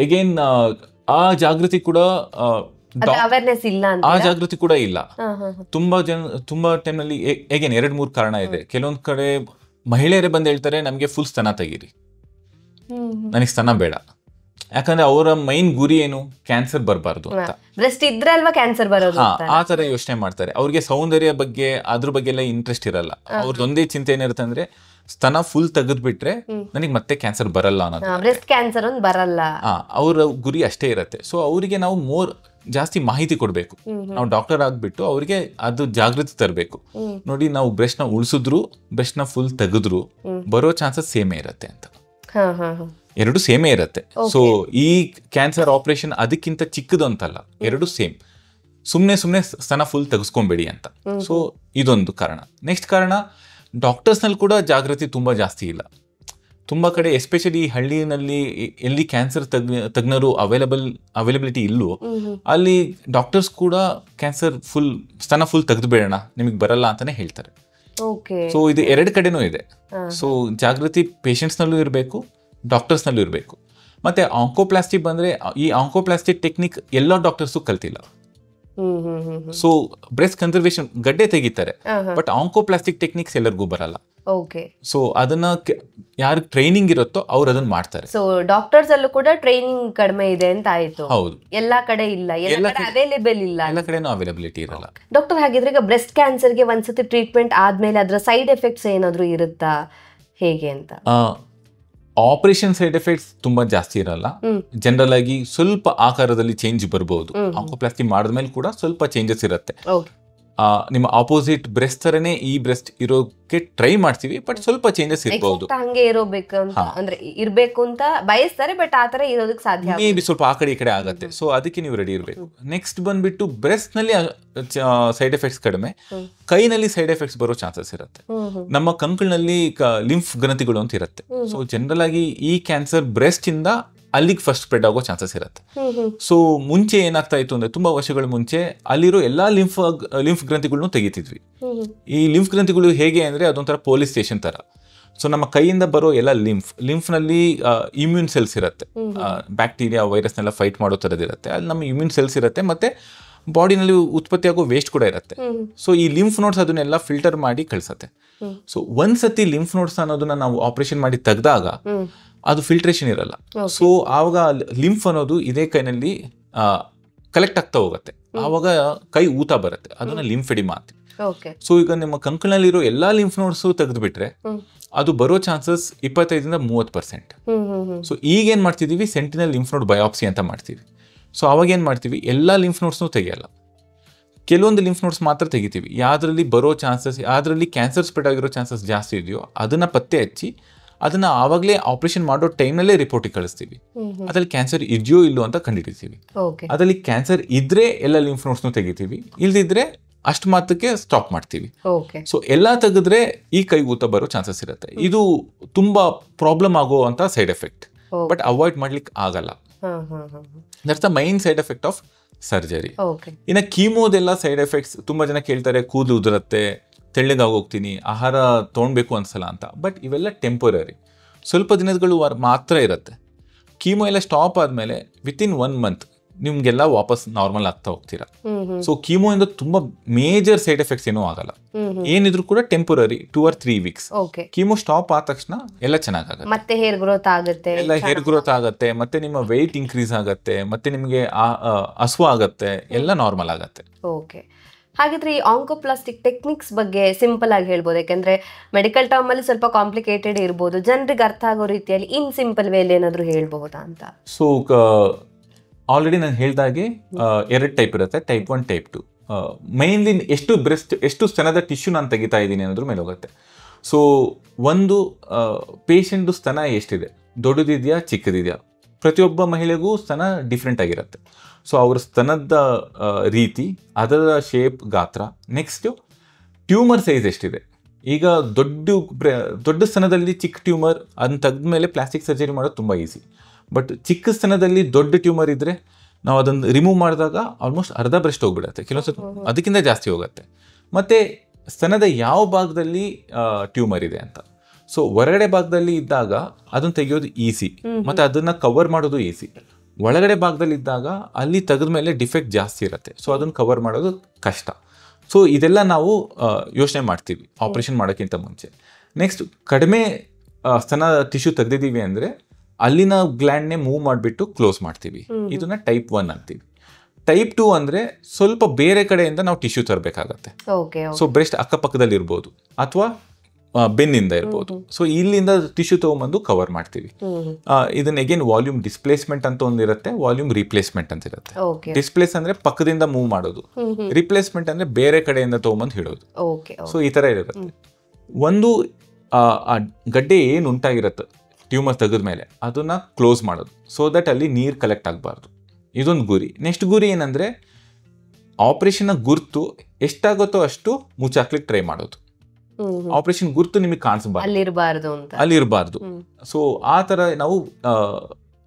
ಅಗೇನ್ ಆ ಜಾಗೃತಿ ಕೂಡ ಅವೇರ್ನೆಸ್ ಇಲ್ಲ, ಆ ಜಾಗೃತಿ ಕೂಡ ಇಲ್ಲ. ತುಂಬಾ ಟೈಮ್ ನಲ್ಲಿ ಅಗೇನ್ 2-3 ಕಾರಣ ಇದೆ. ಕೆಲವೊಂದ್ ಕಡೆ ಮಹಿಳೆಯರೇ ಬಂದು ಹೇಳ್ತಾರೆ ನಮ್ಗೆ ಫುಲ್ ಸ್ತನ ತೆಗೀರಿ, ನನಗೆ ಸ್ತನ ಬೇಡ. ಯಾಕಂದ್ರೆ ಅವರ ಮೈನ್ ಗುರಿ ಏನು, ಕ್ಯಾನ್ಸರ್ ಬರಬಾರ್ದು ಅಂತ. ಬ್ರೆಸ್ಟ್ ಇದ್ರೆ ಅಲ್ವಾ ಕ್ಯಾನ್ಸರ್ ಬರೋದು, ಆ ತರ ಯೋಚನೆ ಮಾಡ್ತಾರೆ. ಅವ್ರಿಗೆ ಸೌಂದರ್ಯ ಬಗ್ಗೆ ಅದ್ರ ಬಗ್ಗೆ ಎಲ್ಲ ಇಂಟ್ರೆಸ್ಟ್ ಇರಲ್ಲ. ಅವ್ರದ್ದೊಂದೇ ಚಿಂತೆ ಏನಿರುತ್ತೆ ಅಂದ್ರೆ ಸ್ತನ ಫುಲ್ ತೆಗೆದ್ಬಿಟ್ರೆ ನನಗೆ ಮತ್ತೆ ಕ್ಯಾನ್ಸರ್ ಬರಲ್ಲ ಅನ್ನೋದು, ಬ್ರೆಸ್ಟ್ ಕ್ಯಾನ್ಸರ್ ಬರಲ್ಲ. ಅವ್ರ ಗುರಿ ಅಷ್ಟೇ ಇರುತ್ತೆ. ಸೊ ಅವರಿಗೆ ನಾವು ಜಾಸ್ತಿ ಮಾಹಿತಿ ಕೊಡಬೇಕು. ನಾವು ಡಾಕ್ಟರ್ ಆಗ್ಬಿಟ್ಟು ಅವ್ರಿಗೆ ಅದು ಜಾಗೃತಿ ತರಬೇಕು. ನೋಡಿ, ನಾವು ಬ್ರೆಸ್ಟ್ ನ ಉಳಿಸಿದ್ರು, ಬ್ರೆಸ್ಟ್ ನ ಫುಲ್ ತೆಗೆದ್ರು ಬರೋ ಚಾನ್ಸಸ್ ಸೇಮೇ ಇರುತ್ತೆ ಅಂತ. ಎರಡು ಸೇಮೇ ಇರುತ್ತೆ. ಸೊ ಈ ಕ್ಯಾನ್ಸರ್ ಆಪರೇಷನ್ ಅದಕ್ಕಿಂತ ಚಿಕ್ಕದು ಅಂತಲ್ಲ, ಎರಡು ಸೇಮ್. ಸುಮ್ಮನೆ ಸ್ತನ ಫುಲ್ ತೆಗೆಸ್ಕೊಂಬೇಡಿ ಅಂತ. ಸೊ ಇದೊಂದು ಕಾರಣ. ನೆಕ್ಸ್ಟ್ ಕಾರಣ, ಡಾಕ್ಟರ್ಸ್ನಲ್ಲಿ ಕೂಡ ಜಾಗೃತಿ ತುಂಬ ಜಾಸ್ತಿ ಇಲ್ಲ. ತುಂಬ ಕಡೆ ಎಸ್ಪೆಷಲಿ ಹಳ್ಳಿನಲ್ಲಿ ಎಲ್ಲಿ ಕ್ಯಾನ್ಸರ್ ತಜ್ಞರು ಅವೈಲಬಿಲಿಟಿ ಇಲ್ಲೋ ಅಲ್ಲಿ ಡಾಕ್ಟರ್ಸ್ ಕೂಡ ಕ್ಯಾನ್ಸರ್ ಸ್ತನ ಫುಲ್ ತೆಗೆದುಬೇಡೋಣ, ನಿಮಗೆ ಬರಲ್ಲ ಅಂತಾನೆ ಹೇಳ್ತಾರೆ. ಸೊ ಇದು ಎರಡು ಕಡೆನೂ ಇದೆ. ಸೊ ಜಾಗೃತಿ ಪೇಷಂಟ್ಸ್ನಲ್ಲೂ ಇರಬೇಕು, ಡಾಕ್ಟರ್ಸ್ನಲ್ಲೂ ಇರಬೇಕು. ಮತ್ತೆ ಆಂಕೋಪ್ಲಾಸ್ಟಿಕ್ ಬಂದರೆ ಈ ಆಂಕೋಪ್ಲಾಸ್ಟಿಕ್ ಟೆಕ್ನಿಕ್ ಎಲ್ಲ ಡಾಕ್ಟರ್ಸು ಕಲ್ತಿಲ್ಲ. ಸೊ ಬ್ರೆಸ್ಟ್ ಕನ್ಸರ್ವೇಷನ್ ಗಡ್ಡೆ ತೆಗಿತಾರೆ, ಬಟ್ ಆಂಕೋಪ್ಲಾಸ್ಟಿಕ್ ಟೆಕ್ನಿಕ್ಸ್ ಎಲ್ಲರಿಗೂ ಬರಲ್ಲ. ಸೊ ಅದನ್ನ ಯಾರು ಟ್ರೈನಿಂಗ್ ಇರುತ್ತೋ ಅವ್ರು ಅದನ್ನ ಮಾಡ್ತಾರೆ. ಸೊ ಡಾಕ್ಟರ್ಸ್ ಅಲ್ಲೂ ಕೂಡ ಟ್ರೈನಿಂಗ್ ಕಡಿಮೆ ಇದೆ ಅಂತ ಆಯ್ತು. ಹೌದು, ಎಲ್ಲಾ ಕಡೆ ಇಲ್ಲ, ಅವೈಲೇಬಲ್ ಇಲ್ಲ, ಎಲ್ಲ ಕಡೆನೂ ಅವೈಲಬಿಲಿಟಿ ಇರಲ್ಲ. ಡಾಕ್ಟರ್, ಹಾಗಿದ್ರೆ ಈಗ ಬ್ರೆಸ್ಟ್ ಕ್ಯಾನ್ಸರ್ಗೆ ಒಂದ್ಸತಿ ಟ್ರೀಟ್ಮೆಂಟ್ ಆದ್ಮೇಲೆ ಅದರ ಸೈಡ್ ಎಫೆಕ್ಟ್ಸ್ ಏನಾದ್ರು ಇರುತ್ತಾ, ಹೇಗೆ ಅಂತ? ಆಪರೇಷನ್ ಸೈಡ್ ಎಫೆಕ್ಟ್ಸ್ ತುಂಬಾ ಜಾಸ್ತಿ ಇರಲ್ಲ. ಜನರಲ್ ಆಗಿ ಸ್ವಲ್ಪ ಆಕಾರದಲ್ಲಿ ಚೇಂಜ್ ಬರಬಹುದು. ಆಂಕೋಪ್ಲಾಸ್ಟಿ ಮಾಡಿದ್ಮೇಲೆ ಕೂಡ ಸ್ವಲ್ಪ ಚೇಂಜಸ್ ಇರುತ್ತೆ. ನಿಮ್ಮ ಆಪೋಸಿಟ್ ಬ್ರೆಸ್ಟ್ ತರನೇ ಈ ಬ್ರೆಸ್ಟ್ ಇರೋಕೆ ಟ್ರೈ ಮಾಡ್ತೀವಿ, ಬಟ್ ಸ್ವಲ್ಪ ಚೇಂಜಸ್ ಇರಬಹುದು. ಹಂಗೆ ಇರೋಬೇಕು ಅಂತ ಅಂದ್ರೆ ಇರಬೇಕು ಅಂತ ಬಯಸ್ತಾರೆ, ಬಟ್ ಆ ತರ ಇರೋದಕ್ಕೆ ಸಾಧ್ಯ ಮೇ ಬಿ ಸ್ವಲ್ಪ ಆ ಕಡೆ ಈ ಕಡೆ ಆಗುತ್ತೆ. ಸೊ ಅದಕ್ಕೆ ನೀವು ರೆಡಿ ಇರಬೇಕು. ನೆಕ್ಸ್ಟ್ ಬಂದ್ಬಿಟ್ಟು ಬ್ರೆಸ್ಟ್ ನಲ್ಲಿ ಸೈಡ್ ಎಫೆಕ್ಟ್ಸ್ ಕಡಿಮೆ, ಕೈನಲ್ಲಿ ಸೈಡ್ ಎಫೆಕ್ಟ್ಸ್ ಬರೋ ಚಾನ್ಸಸ್ ಇರುತ್ತೆ. ನಮ್ಮ ಕಂಕಳಿನಲ್ಲಿ ಲಿಂಫ್ ಗ್ರಂಥಿಗಳು ಅಂತ ಇರುತ್ತೆ. ಸೊ ಜನರಲ್ ಆಗಿ ಈ ಕ್ಯಾನ್ಸರ್ ಬ್ರೆಸ್ಟ್ ಇಂದ ಅಲ್ಲಿಗೆ ಫಸ್ಟ್ ಸ್ಪ್ರೆಡ್ ಆಗೋ ಚಾನ್ಸಸ್ ಇರುತ್ತೆ. ಸೊ ಮುಂಚೆ ಏನಾಗ್ತಾ ಇತ್ತು ಅಂದ್ರೆ, ತುಂಬಾ ವರ್ಷಗಳ ಮುಂಚೆ ಅಲ್ಲಿರೋ ಎಲ್ಲಾ ಲಿಂಫ್ ಗ್ರಂಥಿಗಳನ್ನು ತೆಗಿತಿದ್ವಿ. ಈ ಲಿಂಫ್ ಗ್ರಂಥಿಗಳು ಹೇಗೆ ಅಂದ್ರೆ ಅದೊಂಥರ ಪೊಲೀಸ್ ಸ್ಟೇಷನ್ ತರ. ಸೊ ನಮ್ಮ ಕೈಯಿಂದ ಬರೋ ಎಲ್ಲ ಲಿಂಫ್ ನಲ್ಲಿ ಇಮ್ಯೂನ್ ಸೆಲ್ಸ್ ಇರುತ್ತೆ, ಬ್ಯಾಕ್ಟೀರಿಯಾ ವೈರಸ್ನೆಲ್ಲ ಫೈಟ್ ಮಾಡೋ ಥರದಿರುತ್ತೆ. ಅಲ್ಲಿ ನಮ್ಮ ಇಮ್ಯೂನ್ ಸೆಲ್ಸ್ ಇರುತ್ತೆ, ಮತ್ತೆ ಬಾಡಿನಲ್ಲಿ ಉತ್ಪತ್ತಿ ಆಗೋ ವೇಸ್ಟ್ ಕೂಡ ಇರುತ್ತೆ. ಸೊ ಈ ಲಿಂಫ್ ನೋಡ್ಸ್ ಅದನ್ನೆಲ್ಲ ಫಿಲ್ಟರ್ ಮಾಡಿ ಕಳಿಸತ್ತೆ. ಸೊ ಒಂದ್ಸತಿ ಲಿಂಫ್ ನೋಡ್ಸ್ ಅನ್ನೋದನ್ನ ನಾವು ಆಪರೇಷನ್ ಮಾಡಿ ತೆಗೆದಾಗ ಅದು ಫಿಲ್ಟ್ರೇಷನ್ ಇರಲ್ಲ. ಸೊ ಆವಾಗ ಲಿಂಫ್ ಅನ್ನೋದು ಇದೇ ಕೈನಲ್ಲಿ ಕಲೆಕ್ಟ್ ಆಗ್ತಾ ಹೋಗುತ್ತೆ. ಆವಾಗ ಕೈ ಊತ ಬರುತ್ತೆ, ಅದನ್ನ ಲಿಂಫೆಡಿಮಾ ಅಂತೀವಿ. ಸೊ ಈಗ ನಿಮ್ಮ ಕಂಕಳಲ್ಲಿರೋ ಎಲ್ಲಾ ಲಿಂಫ್ ನೋಡ್ಸ್ ತೆಗೆದುಬಿಟ್ರೆ ಅದು ಬರೋ ಚಾನ್ಸಸ್ 25-30%. ಸೊ ಈಗೇನ್ ಮಾಡ್ತಿದೀವಿ, ಸೆಂಟಿನಲ್ ಲಿಂಫ್ ನೋಡ್ ಬಯಾಪ್ಸಿ ಅಂತ ಮಾಡ್ತೀವಿ. ಸೊ ಅವಾಗ ಏನ್ ಮಾಡ್ತೀವಿ, ಎಲ್ಲಾ ಲಿಂಫ್ ನೋಡ್ಸ್ನೂ ತೆಗಿಯಲ್ಲ, ಕೆಲವೊಂದು ಲಿಂಫ್ ನೋಡ್ಸ್ ಮಾತ್ರ ತೆಗಿತೀವಿ. ಯಾವ್ದ್ರಲ್ಲಿ ಬರೋ ಚಾನ್ಸಸ್, ಯಾವ್ದ್ರಲ್ಲಿ ಕ್ಯಾನ್ಸರ್ ಸ್ಪ್ರೆಡ್ ಆಗಿರೋ ಚಾನ್ಸಸ್ ಜಾಸ್ತಿ ಇದೆಯೋ ಅದನ್ನ ಪತ್ತೆ ಹಚ್ಚಿ ಅದನ್ನ ಆವಾಗಲೇ ಆಪರೇಷನ್ ಮಾಡೋ ಟೈಮ್ನಲ್ಲೇ ರಿಪೋರ್ಟಿಗೆ ಕಳಿಸ್ತೀವಿ. ಅದ್ರಲ್ಲಿ ಕ್ಯಾನ್ಸರ್ ಇದೆಯೋ ಇಲ್ಲೋ ಅಂತ ಕಂಡುಹಿಡಿತೀವಿ. ಅದರಲ್ಲಿ ಕ್ಯಾನ್ಸರ್ ಇದ್ರೆ ಎಲ್ಲ ಲಿಂಫ್ ನೋಡ್ಸ್ನು ತೆಗಿತೀವಿ, ಇಲ್ದಿದ್ರೆ ಅಷ್ಟು ಮಾತ್ರಕ್ಕೆ ಸ್ಟಾಪ್ ಮಾಡ್ತೀವಿ. ಸೊ ಎಲ್ಲ ತೆಗೆದ್ರೆ ಈ ಕೈ ಊತ ಬರೋ ಚಾನ್ಸಸ್ ಇರುತ್ತೆ. ಇದು ತುಂಬಾ ಪ್ರಾಬ್ಲಮ್ ಆಗೋ ಅಂತ ಸೈಡ್ ಎಫೆಕ್ಟ್, ಬಟ್ ಅವಾಯ್ಡ್ ಮಾಡ್ಲಿಕ್ಕೆ ಆಗಲ್ಲ. That's the main side effect of surgery. ಇನ್ನು ಕೀಮೋದೆಲ್ಲ ಸೈಡ್ ಎಫೆಕ್ಟ್ಸ್ ತುಂಬಾ ಜನ ಕೇಳ್ತಾರೆ, ಕೂದಲು ಉದುರುತ್ತೆ, ತೆಳ್ಳಗಾಗೋಗ್ತೀನಿ, ಆಹಾರ ತೊಗೊಳ್ಬೇಕು ಅನ್ಸಲ್ಲ ಅಂತ. ಬಟ್ ಇವೆಲ್ಲ ಟೆಂಪರರಿ, ಸ್ವಲ್ಪ ದಿನಗಳು ಮಾತ್ರ ಇರುತ್ತೆ. ಕೀಮೋ ಎಲ್ಲ ಸ್ಟಾಪ್ ಆದಮೇಲೆ ವಿತಿನ್ 1 ಮಂತ್ ನಿಮ್ಗೆಲ್ಲ ವಾಪಸ್ ನಾರ್ಮಲ್ ಆಗ್ತಾ ಹೋಗ್ತೀರಾ. ಸೊ ಕೀಮೋ ಇಂದ ತುಂಬಾ ಮೇಜರ್ ಸೈಡ್ ಎಫೆಕ್ಟ್ಸ್ ಏನೂ ಆಗಲ್ಲ. ಏನಿದ್ರು ಕೂಡ temporary 2 or 3 weeks. Chemo stop ಆದ ತಕ್ಷಣ ಎಲ್ಲ ಚೆನ್ನಾಗುತ್ತೆ, ಮತ್ತೆ ಹೇರ್ ಗ್ರೋತ್ ಆಗುತ್ತೆ, ಎಲ್ಲ ಹೇರ್ ಗ್ರೋತ್ ಆಗುತ್ತೆ, ಮತ್ತೆ ನಿಮ್ಮ ವೆಯ್ಟ್ ಇನ್ಕ್ರೀಸ್ ಆಗುತ್ತೆ, ಮತ್ತೆ ನಿಮಗೆ ಹಸುವು ಆಗುತ್ತೆ, ಎಲ್ಲ ನಾರ್ಮಲ್ ಆಗುತ್ತೆ. ಹಾಗಿದ್ರೆ ಈ ಆಂಕೋಪ್ಲಾಸ್ಟಿಕ್ ಟೆಕ್ನಿಕ್ಸ್ ಬಗ್ಗೆ ಸಿಂಪಲ್ ಆಗಿ ಹೇಳ್ಬೋದು, ಯಾಕಂದ್ರೆ ಮೆಡಿಕಲ್ ಟರ್ಮ್ ಅಲ್ಲಿ ಸ್ವಲ್ಪ ಕಾಂಪ್ಲಿಕೇಟೆಡ್ ಇರ್ಬೋದು, ಜನರಿಗೆ ಅರ್ಥ ಆಗೋ ರೀತಿಯಲ್ಲಿ ಇನ್ ಸಿಂಪಲ್ ವೇಲಿ ಏನಾದ್ರು ಹೇಳ್ಬಹುದಾ ಅಂತ? ಸೊ ಆಲ್ರೆಡಿ ನಾನು ಹೇಳ್ದಾಗೆ 2 ಟೈಪ್ ಇರುತ್ತೆ, ಟೈಪ್ 1, ಟೈಪ್ 2. ಮೈನ್ಲಿ ಎಷ್ಟು ಸ್ತನದ ಟಿಶ್ಯೂ ನಾನು ತೆಗಿತಾ ಇದ್ದೀನಿ ಅನ್ನೋದ್ರ ಮೇಲೆ ಹೋಗುತ್ತೆ. ಸೊ ಒಂದು ಪೇಷಂಟ್ ಸ್ತನ ಎಷ್ಟಿದೆ, ದೊಡ್ಡದಿದೆಯಾ ಚಿಕ್ಕದಿದೆಯಾ, ಪ್ರತಿಯೊಬ್ಬ ಮಹಿಳೆಗೂ ಸ್ತನ ಡಿಫ್ರೆಂಟ್ ಆಗಿರುತ್ತೆ. ಸೊ ಅವ್ರ ಸ್ತನದ ರೀತಿ, ಅದರ ಶೇಪ್, ಗಾತ್ರ. ನೆಕ್ಸ್ಟ್ ಟ್ಯೂಮರ್ ಸೈಜ್ ಎಷ್ಟಿದೆ. ಈಗ ದೊಡ್ಡ ಸ್ತನದಲ್ಲಿ ಚಿಕ್ಕ ಟ್ಯೂಮರ್ ಅದನ್ನ ತೆಗೆದ್ಮೇಲೆ ಪ್ಲಾಸ್ಟಿಕ್ ಸರ್ಜರಿ ಮಾಡೋದು ತುಂಬ ಈಸಿ. ಬಟ್ ಚಿಕ್ಕ ಸ್ತನದಲ್ಲಿ ದೊಡ್ಡ ಟ್ಯೂಮರ್ ಇದ್ದರೆ ನಾವು ಅದನ್ನು ರಿಮೂವ್ ಮಾಡಿದಾಗ ಆಲ್ಮೋಸ್ಟ್ ಅರ್ಧ ಬ್ರೆಸ್ಟ್ ಹೋಗ್ಬಿಡುತ್ತೆ, ಕೆಲವೊಂದು ಅದಕ್ಕಿಂತ ಜಾಸ್ತಿ ಹೋಗುತ್ತೆ. ಮತ್ತು ಸ್ತನದ ಯಾವ ಭಾಗದಲ್ಲಿ ಟ್ಯೂಮರ್ ಇದೆ ಅಂತ. ಸೊ ಹೊರಗಡೆ ಭಾಗದಲ್ಲಿ ಇದ್ದಾಗ ಅದನ್ನು ತೆಗೆಯೋದು ಈಸಿ, ಮತ್ತು ಅದನ್ನು ಕವರ್ ಮಾಡೋದು ಈಸಿ. ಒಳಗಡೆ ಭಾಗದಲ್ಲಿ ಇದ್ದಾಗ ಅಲ್ಲಿ ತೆಗೆದ್ಮೇಲೆ ಡಿಫೆಕ್ಟ್ ಜಾಸ್ತಿ ಇರುತ್ತೆ, ಸೊ ಅದನ್ನು ಕವರ್ ಮಾಡೋದು ಕಷ್ಟ. ಸೊ ಇದೆಲ್ಲ ನಾವು ಯೋಚನೆ ಮಾಡ್ತೀವಿ ಆಪರೇಷನ್ ಮಾಡೋಕ್ಕಿಂತ ಮುಂಚೆ. ನೆಕ್ಸ್ಟ್ ಕಡಿಮೆ ಸ್ತನ ಟಿಶ್ಯೂ ತೆಗೆದಿದ್ದೀವಿ ಅಂದರೆ ಅಲ್ಲಿನ ಗ್ಲ್ಯಾಂಡ್ನೇ ಮೂವ್ ಮಾಡಿಬಿಟ್ಟು ಕ್ಲೋಸ್ ಮಾಡ್ತೀವಿ. ಇದನ್ನ ಟೈಪ್ 1 ಅಂತೀವಿ. ಟೈಪ್ 2 ಅಂದರೆ ಸ್ವಲ್ಪ ಬೇರೆ ಕಡೆಯಿಂದ ನಾವು ಟಿಶ್ಯೂ ತರಬೇಕಾಗತ್ತೆ. ಸೊ ಬ್ರೆಸ್ಟ್ ಅಕ್ಕಪಕ್ಕದಲ್ಲಿ ಇರ್ಬೋದು ಅಥವಾ ಬೆನ್ನಿಂದ ಇರ್ಬೋದು. ಸೊ ಇಲ್ಲಿಂದ ಟಿಶ್ಯೂ ತಗೊಂಬಂದು ಕವರ್ ಮಾಡ್ತೀವಿ. ಇದನ್ನ ಅಗೇನ್ ವಾಲ್ಯೂಮ್ ಡಿಸ್ಪ್ಲೇಸ್ಮೆಂಟ್ ಅಂತ ಒಂದಿರುತ್ತೆ, ವಾಲ್ಯೂಮ್ ರಿಪ್ಲೇಸ್ಮೆಂಟ್ ಅಂತ ಇರುತ್ತೆ. ಡಿಸ್ಪ್ಲೇಸ್ ಅಂದ್ರೆ ಪಕ್ಕದಿಂದ ಮೂವ್ ಮಾಡೋದು, ರಿಪ್ಲೇಸ್ಮೆಂಟ್ ಅಂದ್ರೆ ಬೇರೆ ಕಡೆಯಿಂದ ತಗೊಂಬಂದು ಹಿಡೋದು. ಸೊ ಈ ತರ ಇರುತ್ತೆ. ಒಂದು ಗಡ್ಡೆ ಏನು ಉಂಟಾಗಿರುತ್ತೆ ಟ್ಯೂಮರ್ ತೆಗೆದ್ಮೇಲೆ ಅದನ್ನು ಕ್ಲೋಸ್ ಮಾಡೋದು, ಸೊ ದಟ್ ಅಲ್ಲಿ ನೀರು ಕಲೆಕ್ಟ್ ಆಗಬಾರ್ದು. ಇದೊಂದು ಗುರಿ. ನೆಕ್ಸ್ಟ್ ಗುರಿ ಏನಂದರೆ ಆಪ್ರೇಷನ್ನ ಗುರ್ತು ಎಷ್ಟಾಗುತ್ತೋ ಅಷ್ಟು ಮುಚ್ಚಾಕ್ಲಿಕ್ಕೆ ಟ್ರೈ ಮಾಡೋದು. ಆಪರೇಷನ್ ಗುರ್ತು ನಿಮಗೆ ಕಾಣಿಸಬಾರ್ದು, ಅಲ್ಲಿ ಇರಬಾರ್ದು. ಸೊ ಆ ಥರ ನಾವು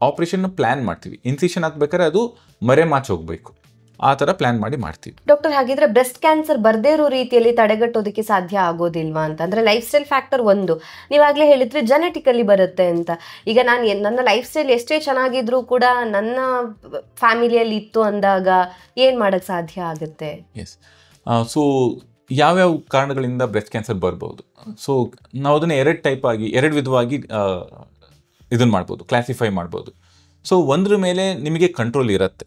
ಆಪರೇಷನ್ ಪ್ಲಾನ್ ಮಾಡ್ತೀವಿ. ಇನ್ಸಿಷನ್ ಹಾಕ್ಬೇಕಾದ್ರೆ ಅದು ಮರೆ ಮಾಚ್ ಹೋಗ್ಬೇಕು, ಆ ಥರ ಪ್ಲಾನ್ ಮಾಡಿ ಮಾಡ್ತೀವಿ. ಡಾಕ್ಟರ್, ಹಾಗಿದ್ರೆ ಬ್ರೆಸ್ಟ್ ಕ್ಯಾನ್ಸರ್ ಬರ್ದೇ ಇರೋ ರೀತಿಯಲ್ಲಿ ತಡೆಗಟ್ಟೋದಕ್ಕೆ ಸಾಧ್ಯ ಆಗೋದಿಲ್ವಾ ಅಂತ? ಅಂದ್ರೆ ಲೈಫ್ ಸ್ಟೈಲ್ ಫ್ಯಾಕ್ಟರ್ ಒಂದು, ನೀವಾಗಲೇ ಹೇಳಿದ್ರೆ ಜೆನೆಟಿಕಲಿ ಬರುತ್ತೆ ಅಂತ. ಈಗ ನಾನು ನನ್ನ ಲೈಫ್ ಸ್ಟೈಲ್ ಎಷ್ಟೇ ಚೆನ್ನಾಗಿದ್ರೂ ಕೂಡ ನನ್ನ ಫ್ಯಾಮಿಲಿಯಲ್ಲಿ ಇತ್ತು ಅಂದಾಗ ಏನು ಮಾಡೋಕ್ಕೆ ಸಾಧ್ಯ ಆಗುತ್ತೆ? ಎಸ್, ಸೊ ಯಾವ್ಯಾವ ಕಾರಣಗಳಿಂದ ಬ್ರೆಸ್ಟ್ ಕ್ಯಾನ್ಸರ್ ಬರ್ಬೋದು? ಸೊ ನಾವು ಅದನ್ನು ಎರಡು ವಿಧವಾಗಿ ಇದನ್ನು ಮಾಡ್ಬೋದು, ಕ್ಲಾಸಿಫೈ ಮಾಡ್ಬೋದು. ಸೊ ಒಂದ್ರ ಮೇಲೆ ನಿಮಗೆ ಕಂಟ್ರೋಲ್ ಇರುತ್ತೆ,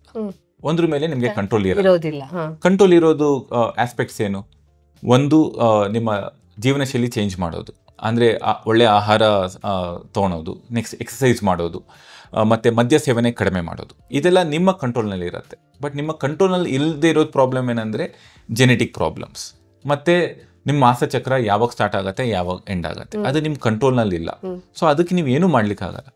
ಒಂದ್ರ ಮೇಲೆ ನಿಮಗೆ ಕಂಟ್ರೋಲ್ ಇರೋದಿಲ್ಲ. ಕಂಟ್ರೋಲ್ ಇರೋದು ಆಸ್ಪೆಕ್ಟ್ಸ್ ಏನು? ಒಂದು, ನಿಮ್ಮ ಜೀವನ ಶೈಲಿ ಚೇಂಜ್ ಮಾಡೋದು, ಅಂದರೆ ಒಳ್ಳೆ ಆಹಾರ ತೊಗೊಳೋದು, ನೆಕ್ಸ್ಟ್ ಎಕ್ಸಸೈಸ್ ಮಾಡೋದು, ಮತ್ತು ಮದ್ಯ ಸೇವನೆ ಕಡಿಮೆ ಮಾಡೋದು. ಇದೆಲ್ಲ ನಿಮ್ಮ ಕಂಟ್ರೋಲ್ನಲ್ಲಿ ಇರುತ್ತೆ. ಬಟ್ ನಿಮ್ಮ ಕಂಟ್ರೋಲ್ನಲ್ಲಿ ಇಲ್ಲದೆ ಇರೋದು ಪ್ರಾಬ್ಲಮ್ ಏನಂದರೆ ಜೆನೆಟಿಕ್ ಪ್ರಾಬ್ಲಮ್ಸ್. ಮತ್ತು ನಿಮ್ಮ ಮಾಸಚಕ್ರ ಯಾವಾಗ ಸ್ಟಾರ್ಟ್ ಆಗುತ್ತೆ, ಯಾವಾಗ ಎಂಡ್ ಆಗುತ್ತೆ, ಅದು ನಿಮ್ಮ ಕಂಟ್ರೋಲ್ನಲ್ಲಿ ಇಲ್ಲ. ಸೊ ಅದಕ್ಕೆ ನೀವು ಏನೂ ಮಾಡ್ಲಿಕ್ಕಾಗಲ್ಲ.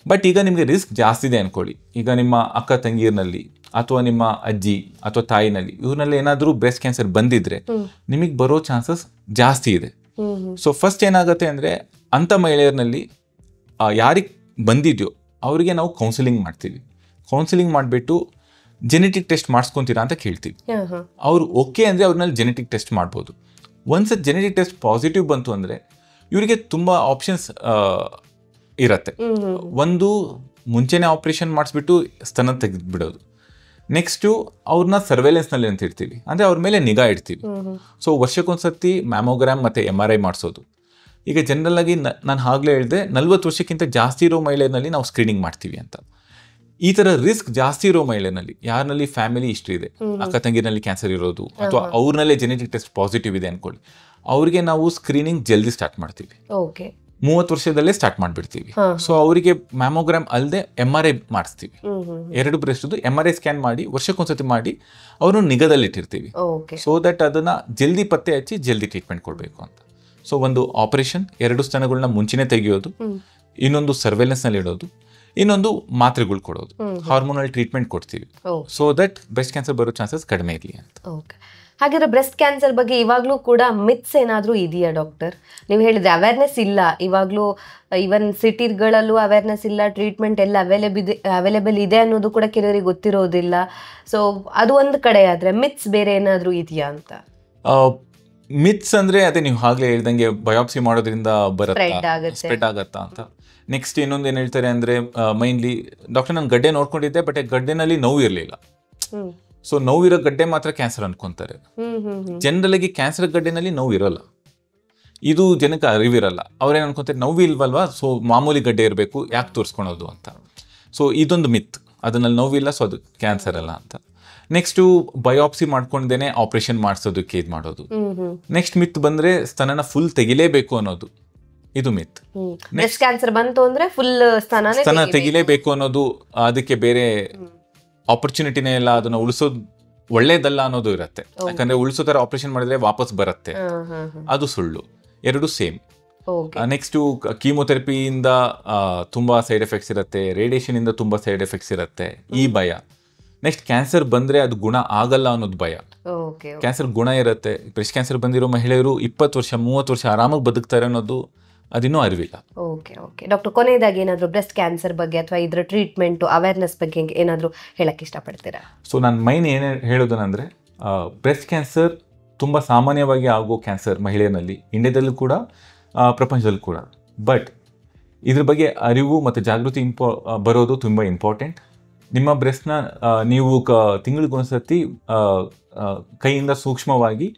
ಬಟ್ ಈಗ ನಿಮಗೆ ರಿಸ್ಕ್ ಜಾಸ್ತಿ ಇದೆ ಅಂದ್ಕೊಳ್ಳಿ. ಈಗ ನಿಮ್ಮ ಅಕ್ಕ ತಂಗಿಯರ್ನಲ್ಲಿ ಅಥವಾ ನಿಮ್ಮ ಅಜ್ಜಿ ಅಥವಾ ತಾಯಿನಲ್ಲಿ ಇವ್ರನ್ನೆಲ್ಲ ಏನಾದರೂ ಬ್ರೆಸ್ಟ್ ಕ್ಯಾನ್ಸರ್ ಬಂದಿದ್ರೆ ನಿಮಗೆ ಬರೋ ಚಾನ್ಸಸ್ ಜಾಸ್ತಿ ಇದೆ. ಸೊ ಫಸ್ಟ್ ಏನಾಗುತ್ತೆ ಅಂದರೆ ಅಂಥ ಮಹಿಳೆಯರಲ್ಲಿ ಯಾರಿಗೆ ಬಂದಿದೆಯೋ ಅವರಿಗೆ ನಾವು ಕೌನ್ಸಿಲಿಂಗ್ ಮಾಡ್ತೀವಿ. ಕೌನ್ಸಿಲಿಂಗ್ ಮಾಡಿಬಿಟ್ಟು ಜೆನೆಟಿಕ್ ಟೆಸ್ಟ್ ಮಾಡಿಸ್ಕೊತೀರಾ ಅಂತ ಕೇಳ್ತೀವಿ. ಅವ್ರು ಓಕೆ ಅಂದರೆ ಅವ್ರನ್ನಲ್ಲಿ ಜೆನೆಟಿಕ್ ಟೆಸ್ಟ್ ಮಾಡ್ಬೋದು. ಒನ್ಸ್ ಜೆನೆಟಿಕ್ ಟೆಸ್ಟ್ ಪಾಸಿಟಿವ್ ಬಂತು ಅಂದರೆ ಇವರಿಗೆ ತುಂಬ ಆಪ್ಷನ್ಸ್ ಇರುತ್ತೆ. ಒಂದು, ಮುಂಚೆನೇ ಆಪ್ರೇಷನ್ ಮಾಡಿಸ್ಬಿಟ್ಟು ಸ್ತನ ತೆಗೆದುಬಿಡೋದು. ನೆಕ್ಸ್ಟು ಅವ್ರನ್ನ ಸರ್ವೇಲೆನ್ಸ್ನಲ್ಲಿ ಅಂತ ಇರ್ತೀವಿ, ಅಂದರೆ ಅವ್ರ ಮೇಲೆ ನಿಗಾ ಇಡ್ತೀವಿ. ಸೊ ವರ್ಷಕ್ಕೊಂದ್ಸತಿ ಮ್ಯಾಮೋಗ್ರಾಮ್ ಮತ್ತು MRI ಮಾಡಿಸೋದು. ಈಗ ಜನರಲ್ ಆಗಿ ನಾನು ಆಗಲೇ ಹೇಳಿದೆ 40 ವರ್ಷಕ್ಕಿಂತ ಜಾಸ್ತಿ ಇರೋ ಮಹಿಳೆಯಲ್ಲಿ ನಾವು ಸ್ಕ್ರೀನಿಂಗ್ ಮಾಡ್ತೀವಿ ಅಂತ. ಈ ಥರ ರಿಸ್ಕ್ ಜಾಸ್ತಿ ಇರೋ ಮಹಿಳೆನಲ್ಲಿ, ಯಾರಲ್ಲಿ ಫ್ಯಾಮಿಲಿ ಹಿಸ್ಟ್ರಿ ಇದೆ, ಅಕ್ಕ ತಂಗಿನಲ್ಲಿ ಕ್ಯಾನ್ಸರ್ ಇರೋದು ಅಥವಾ ಅವ್ರನ್ನಲ್ಲೇ ಜೆನೆಟಿಕ್ ಟೆಸ್ಟ್ ಪಾಸಿಟಿವ್ ಇದೆ ಅಂದ್ಕೊಳ್ಳಿ, ಅವ್ರಿಗೆ ನಾವು ಸ್ಕ್ರೀನಿಂಗ್ ಜಲ್ದಿ ಸ್ಟಾರ್ಟ್ ಮಾಡ್ತೀವಿ. 30 ವರ್ಷದಲ್ಲೇ ಸ್ಟಾರ್ಟ್ ಮಾಡಿಬಿಡ್ತೀವಿ. ಸೊ ಅವರಿಗೆ ಮ್ಯಾಮೋಗ್ರಾಮ್ ಅಲ್ಲದೆ MRI ಮಾಡಿಸ್ತೀವಿ. 2 ಬ್ರೆಸ್ಟ್ದು MRI ಸ್ಕ್ಯಾನ್ ಮಾಡಿ ವರ್ಷಕ್ಕೊಂದ್ಸತಿ ಮಾಡಿ ಅವ್ರನ್ನ ನಿಗಾದಲ್ಲಿಟ್ಟಿರ್ತೀವಿ. ಸೊ ದಟ್ ಅದನ್ನು ಜಲ್ದಿ ಪತ್ತೆ ಹಚ್ಚಿ ಜಲ್ದಿ ಟ್ರೀಟ್ಮೆಂಟ್ ಕೊಡಬೇಕು ಅಂತ. ಸೊ ಒಂದು ಆಪರೇಷನ್, 2 ಸ್ತನಗಳನ್ನ ಮುಂಚೆನೇ ತೆಗೆಯೋದು, ಇನ್ನೊಂದು ಸರ್ವೇಲೆನ್ಸ್ನಲ್ಲಿ ಇಡೋದು, ಇನ್ನೊಂದು ಮಾತ್ರೆಗಳು ಕೊಡೋದು, ಹಾರ್ಮೋನಲ್ ಟ್ರೀಟ್ಮೆಂಟ್ ಕೊಡ್ತೀವಿ. ಸೊ ದಟ್ ಬ್ರೆಸ್ಟ್ ಕ್ಯಾನ್ಸರ್ ಬರೋ ಚಾನ್ಸಸ್ ಕಡಿಮೆ ಇರಲಿ ಅಂತ. ಹಾಗಾದ್ರೆ ಬ್ರೆಸ್ಟ್ ಕ್ಯಾನ್ಸರ್ ಬಗ್ಗೆ ಇವಾಗಲೂ ಕೂಡ ಮಿತ್ಸ್ ಏನಾದರೂ ಇದೆಯಾ ಡಾಕ್ಟರ್? ನೀವು ಹೇಳಿದ್ರೆ ಅವೇರ್ನೆಸ್ ಇಲ್ಲ ಇವಾಗಲೂ, ಈವನ್ ಸಿಟಿಗಳಲ್ಲೂ ಅವೇರ್ನೆಸ್ ಇಲ್ಲ, ಟ್ರೀಟ್ಮೆಂಟ್ ಎಲ್ಲ ಅವೈಲೇಬಲ್ ಇದೆ ಅನ್ನೋದು ಕೂಡ ಕೆಲವರಿಗೆ ಗೊತ್ತಿರೋದಿಲ್ಲ. ಸೊ ಅದು ಒಂದು ಕಡೆ ಆದರೆ ಮಿತ್ಸ್ ಬೇರೆ ಏನಾದರೂ ಇದೆಯಾ ಅಂತ? ಮಿತ್ಸ್ ಅಂದರೆ ಅದೇ ನೀವು ಆಗಲೇ ಹೇಳ್ದಂಗೆ ಬಯಾಪ್ಸಿ ಮಾಡೋದ್ರಿಂದ ಸ್ಪ್ರೆಡ್ ಆಗತ್ತಾ ಅಂತ. ನೆಕ್ಸ್ಟ್ ಇನ್ನೊಂದು ಏನು ಹೇಳ್ತಾರೆ ಅಂದರೆ ಮೈನ್ಲಿ ಡಾಕ್ಟರ್ ನಾನು ಗಡ್ಡೆ ನೋಡ್ಕೊಂಡಿದ್ದೆ, ಬಟ್ ಗಡ್ಡೆನಲ್ಲಿ ನೋವು ಇರಲಿಲ್ಲ. ಸೊ ನೋವಿರೋ ಗಡ್ಡೆ ಮಾತ್ರ ಕ್ಯಾನ್ಸರ್ ಅನ್ಕೊಂತಾರೆ. ಜನರಲ್ ಆಗಿ ಕ್ಯಾನ್ಸರ್ ಗಡ್ಡೆನಲ್ಲಿ ನೋವು ಇರೋಲ್ಲ, ಇದು ಜನಕ್ಕೆ ಅರಿವಿರಲ್ಲ. ಅವ್ರೇನು ಅನ್ಕೊಂತಾರೆ ನೋವು ಇಲ್ವಲ್ವಾ, ಸೊ ಮಾಮೂಲಿ ಗಡ್ಡೆ ಇರಬೇಕು, ಯಾಕೆ ತೋರಿಸ್ಕೊಳೋದು ಅಂತ. ಸೊ ಇದೊಂದು ಮಿತ್, ಅದನ್ನಲ್ಲಿ ನೋವಿಲ್ಲ, ಸೊ ಅದು ಕ್ಯಾನ್ಸರ್ ಅಲ್ಲ ಅಂತ. ನೆಕ್ಸ್ಟು ಬಯಾಪ್ಸಿ ಮಾಡ್ಕೊಂಡೇನೆ ಆಪರೇಷನ್ ಮಾಡಿಸೋದಕ್ಕೆ ಇದು ಮಾಡೋದು. ನೆಕ್ಸ್ಟ್ ಮಿತ್ ಬಂದರೆ ಸ್ತನನ ಫುಲ್ ತೆಗಿಲೇಬೇಕು ಅನ್ನೋದು, ಇದು ಮಿತ್. ಬ್ರೆಸ್ಟ್ ಕ್ಯಾನ್ಸರ್ ಬಂತು ಅಂದ್ರೆ ಫುಲ್ ಸ್ತನ ತೆಗಿಲೇಬೇಕು ಅನ್ನೋದು, ಅದಕ್ಕೆ ಬೇರೆ ಆಪರ್ಚುನಿಟಿನೇ ಇಲ್ಲ, ಅದನ್ನ ಉಳಿಸೋದು ಒಳ್ಳೇದಲ್ಲ ಅನ್ನೋದು ಇರುತ್ತೆ. ಯಾಕಂದ್ರೆ ಉಳಿಸೋ ಥರ ಆಪರೇಷನ್ ಮಾಡಿದ್ರೆ ವಾಪಸ್ ಬರುತ್ತೆ, ಅದು ಸುಳ್ಳು. 2 ಸೇಮ್. ನೆಕ್ಸ್ಟು ಕೀಮೊಥೆರಪಿಯಿಂದ ತುಂಬ ಸೈಡ್ ಎಫೆಕ್ಟ್ಸ್ ಇರುತ್ತೆ, ರೇಡಿಯೇಷನ್ ಇಂದ ತುಂಬ ಸೈಡ್ ಎಫೆಕ್ಟ್ಸ್ ಇರುತ್ತೆ, ಈ ಭಯ. ನೆಕ್ಸ್ಟ್ ಕ್ಯಾನ್ಸರ್ ಬಂದರೆ ಅದು ಗುಣ ಆಗಲ್ಲ ಅನ್ನೋದು ಭಯ. ಕ್ಯಾನ್ಸರ್ ಗುಣ ಇರುತ್ತೆ. ಬ್ರೆಸ್ಟ್ ಕ್ಯಾನ್ಸರ್ ಬಂದಿರೋ ಮಹಿಳೆಯರು 20 ವರ್ಷ 30 ವರ್ಷ ಆರಾಮಾಗಿ ಬದುಕ್ತಾರೆ ಅನ್ನೋದು ಅದಿನ್ನೂ ಅರಿವಿಲ್ಲ. ಓಕೆ ಡಾಕ್ಟರ್, ಕೊನೆಯದಾಗಿ ಏನಾದರೂ ಬ್ರೆಸ್ಟ್ ಕ್ಯಾನ್ಸರ್ ಬಗ್ಗೆ ಅಥವಾ ಇದರ ಟ್ರೀಟ್ಮೆಂಟು ಅವೇರ್ನೆಸ್ ಬಗ್ಗೆ ಏನಾದರೂ ಹೇಳಕ್ಕೆ ಇಷ್ಟಪಡ್ತೀರಾ? ಸೊ ನಾನು ಮೈನ್ ಏನು ಹೇಳೋದನಂದರೆ, ಬ್ರೆಸ್ಟ್ ಕ್ಯಾನ್ಸರ್ ತುಂಬ ಸಾಮಾನ್ಯವಾಗಿ ಆಗೋ ಕ್ಯಾನ್ಸರ್ ಮಹಿಳೆಯರಲ್ಲಿ, ಇಂಡಿಯಾದಲ್ಲೂ ಕೂಡ ಪ್ರಪಂಚದಲ್ಲೂ ಕೂಡ. ಬಟ್ ಇದ್ರ ಬಗ್ಗೆ ಅರಿವು ಮತ್ತು ಜಾಗೃತಿ ಬರೋದು ತುಂಬ ಇಂಪಾರ್ಟೆಂಟ್. ನಿಮ್ಮ ಬ್ರೆಸ್ಟ್ನ ನೀವು ತಿಂಗಳಿಗೊಂದ್ಸತಿ ಕೈಯಿಂದ ಸೂಕ್ಷ್ಮವಾಗಿ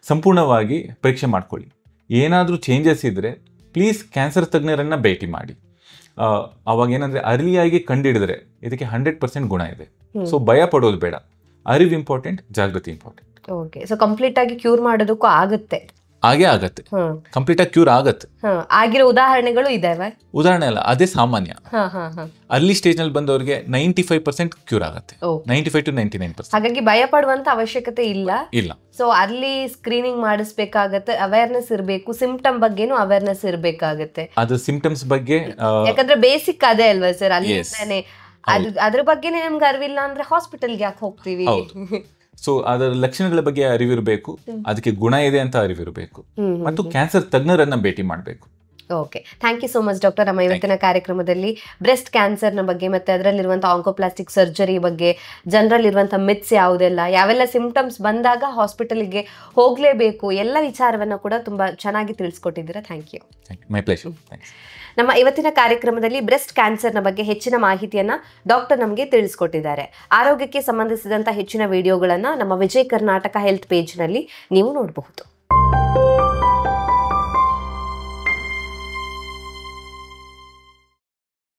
ಸಂಪೂರ್ಣವಾಗಿ ಪರೀಕ್ಷೆ ಮಾಡ್ಕೊಳ್ಳಿ. ಏನಾದರೂ ಚೇಂಜಸ್ ಇದ್ದರೆ ಪ್ಲೀಸ್ ಕ್ಯಾನ್ಸರ್ ತಜ್ಞರನ್ನು ಭೇಟಿ ಮಾಡಿ. ಅವಾಗ ಏನಂದರೆ ಅರ್ಲಿಯಾಗಿ ಕಂಡಿಡಿದ್ರೆ ಇದಕ್ಕೆ 100% ಗುಣ ಇದೆ. ಸೊ ಭಯ ಪಡೋದು ಬೇಡ, ಅರಿವು ಇಂಪಾರ್ಟೆಂಟ್, ಜಾಗೃತಿ ಇಂಪಾರ್ಟೆಂಟ್. ಓಕೆ, ಸೊ ಕಂಪ್ಲೀಟ್ ಆಗಿ ಕ್ಯೂರ್ ಮಾಡೋದಕ್ಕೂ ಆಗುತ್ತೆ. ಹಾಗೆ ಆಗತ್ತೆ, ಹ್ಮ್ ಕಂಪ್ಲೀಟ್ ಆಗಿ ಕ್ಯೂರ್ ಆಗತ್ತೆ. ಆಗಿರೋ ಉದಾಹರಣೆಗಳು ಇದಾವೆ. ಉದಾಹರಣೆ ಅಲ್ಲ, ಅದೇ ಸಾಮಾನ್ಯ. ಹಾ ಹಾ ಹಾ ಅರ್ಲಿ ಸ್ಟೇಜ್ ನಲ್ಲಿ ಬಂದವರಿಗೆ 95% ಕ್ಯೂರ್ ಆಗುತ್ತೆ, Okay. 95 to 99%. ಹಾಗಾಗಿ ಭಯ ಪಡುವಂತ ಅವಶ್ಯಕತೆ ಇಲ್ಲ. ಇಲ್ಲ. ಸೊ ಅಲ್ಲಿ ಸ್ಕ್ರೀನಿಂಗ್ ಮಾಡಿಸ್ಬೇಕಾಗತ್ತೆ, ಅವೇರ್ನೆಸ್ ಇರಬೇಕು, ಸಿಂಪ್ಟಮ್ ಬಗ್ಗೆನೂ ಅವೇರ್ನೆಸ್ ಇರ್ಬೇಕಾಗತ್ತೆ. ಅದು ಸಿಂಪ್ಟಮ್ಸ್ ಬಗ್ಗೆ ಯಾಕಂದ್ರೆ ಬೇಸಿಕ್ ಅದೇ ಅಲ್ವಾ ಸರ್, ಅಲ್ಲಿ Yes. ಅದ್ರ ಬಗ್ಗೆನೇ ನಮ್ಗೆ ಅರಿವಿಲ್ಲ ಅಂದ್ರೆ ಹಾಸ್ಪಿಟಲ್ಗೆ ಯಾಕೆ ಹೋಗ್ತೀವಿ? ಸೊ ಅದರ ಲಕ್ಷಣಗಳ ಬಗ್ಗೆ ಅರಿವಿರಬೇಕು, ಅದಕ್ಕೆ ಗುಣ ಇದೆ ಅಂತ ಅರಿವಿರಬೇಕು, ಮತ್ತು ಕ್ಯಾನ್ಸರ್ ತಜ್ಞರನ್ನ ಭೇಟಿ ಮಾಡಬೇಕು. Okay, thank you so much doctor. ನಮ್ಮ ಇವತ್ತಿನ ಕಾರ್ಯಕ್ರಮದಲ್ಲಿ ಬ್ರೆಸ್ಟ್ ಕ್ಯಾನ್ಸರ್ನ ಬಗ್ಗೆ ಮತ್ತೆ ಅದರಲ್ಲಿರುವಂಥ ಆಂಕೋಪ್ಲಾಸ್ಟಿಕ್ ಸರ್ಜರಿ ಬಗ್ಗೆ, ಜನರಲ್ಲಿರುವಂಥ ಮಿತ್ಸ್ ಯಾವುದೆಲ್ಲ, ಯಾವೆಲ್ಲ ಸಿಂಪ್ಟಮ್ಸ್ ಬಂದಾಗ ಹಾಸ್ಪಿಟಲ್ಗೆ ಹೋಗಲೇಬೇಕು, ಎಲ್ಲ ವಿಚಾರವನ್ನು ಕೂಡ ತುಂಬ ಚೆನ್ನಾಗಿ ತಿಳಿಸ್ಕೊಟ್ಟಿದ್ದೀರಾ. Thank you. My pleasure. Thanks. ನಮ್ಮ ಇವತ್ತಿನ ಕಾರ್ಯಕ್ರಮದಲ್ಲಿ ಬ್ರೆಸ್ಟ್ ಕ್ಯಾನ್ಸರ್ನ ಬಗ್ಗೆ ಹೆಚ್ಚಿನ ಮಾಹಿತಿಯನ್ನು ಡಾಕ್ಟರ್ ನಮಗೆ ತಿಳಿಸ್ಕೊಟ್ಟಿದ್ದಾರೆ. ಆರೋಗ್ಯಕ್ಕೆ ಸಂಬಂಧಿಸಿದಂಥ ಹೆಚ್ಚಿನ ವಿಡಿಯೋಗಳನ್ನು ನಮ್ಮ ವಿಜಯ್ ಕರ್ನಾಟಕ ಹೆಲ್ತ್ ಪೇಜ್ನಲ್ಲಿ ನೀವು ನೋಡಬಹುದು.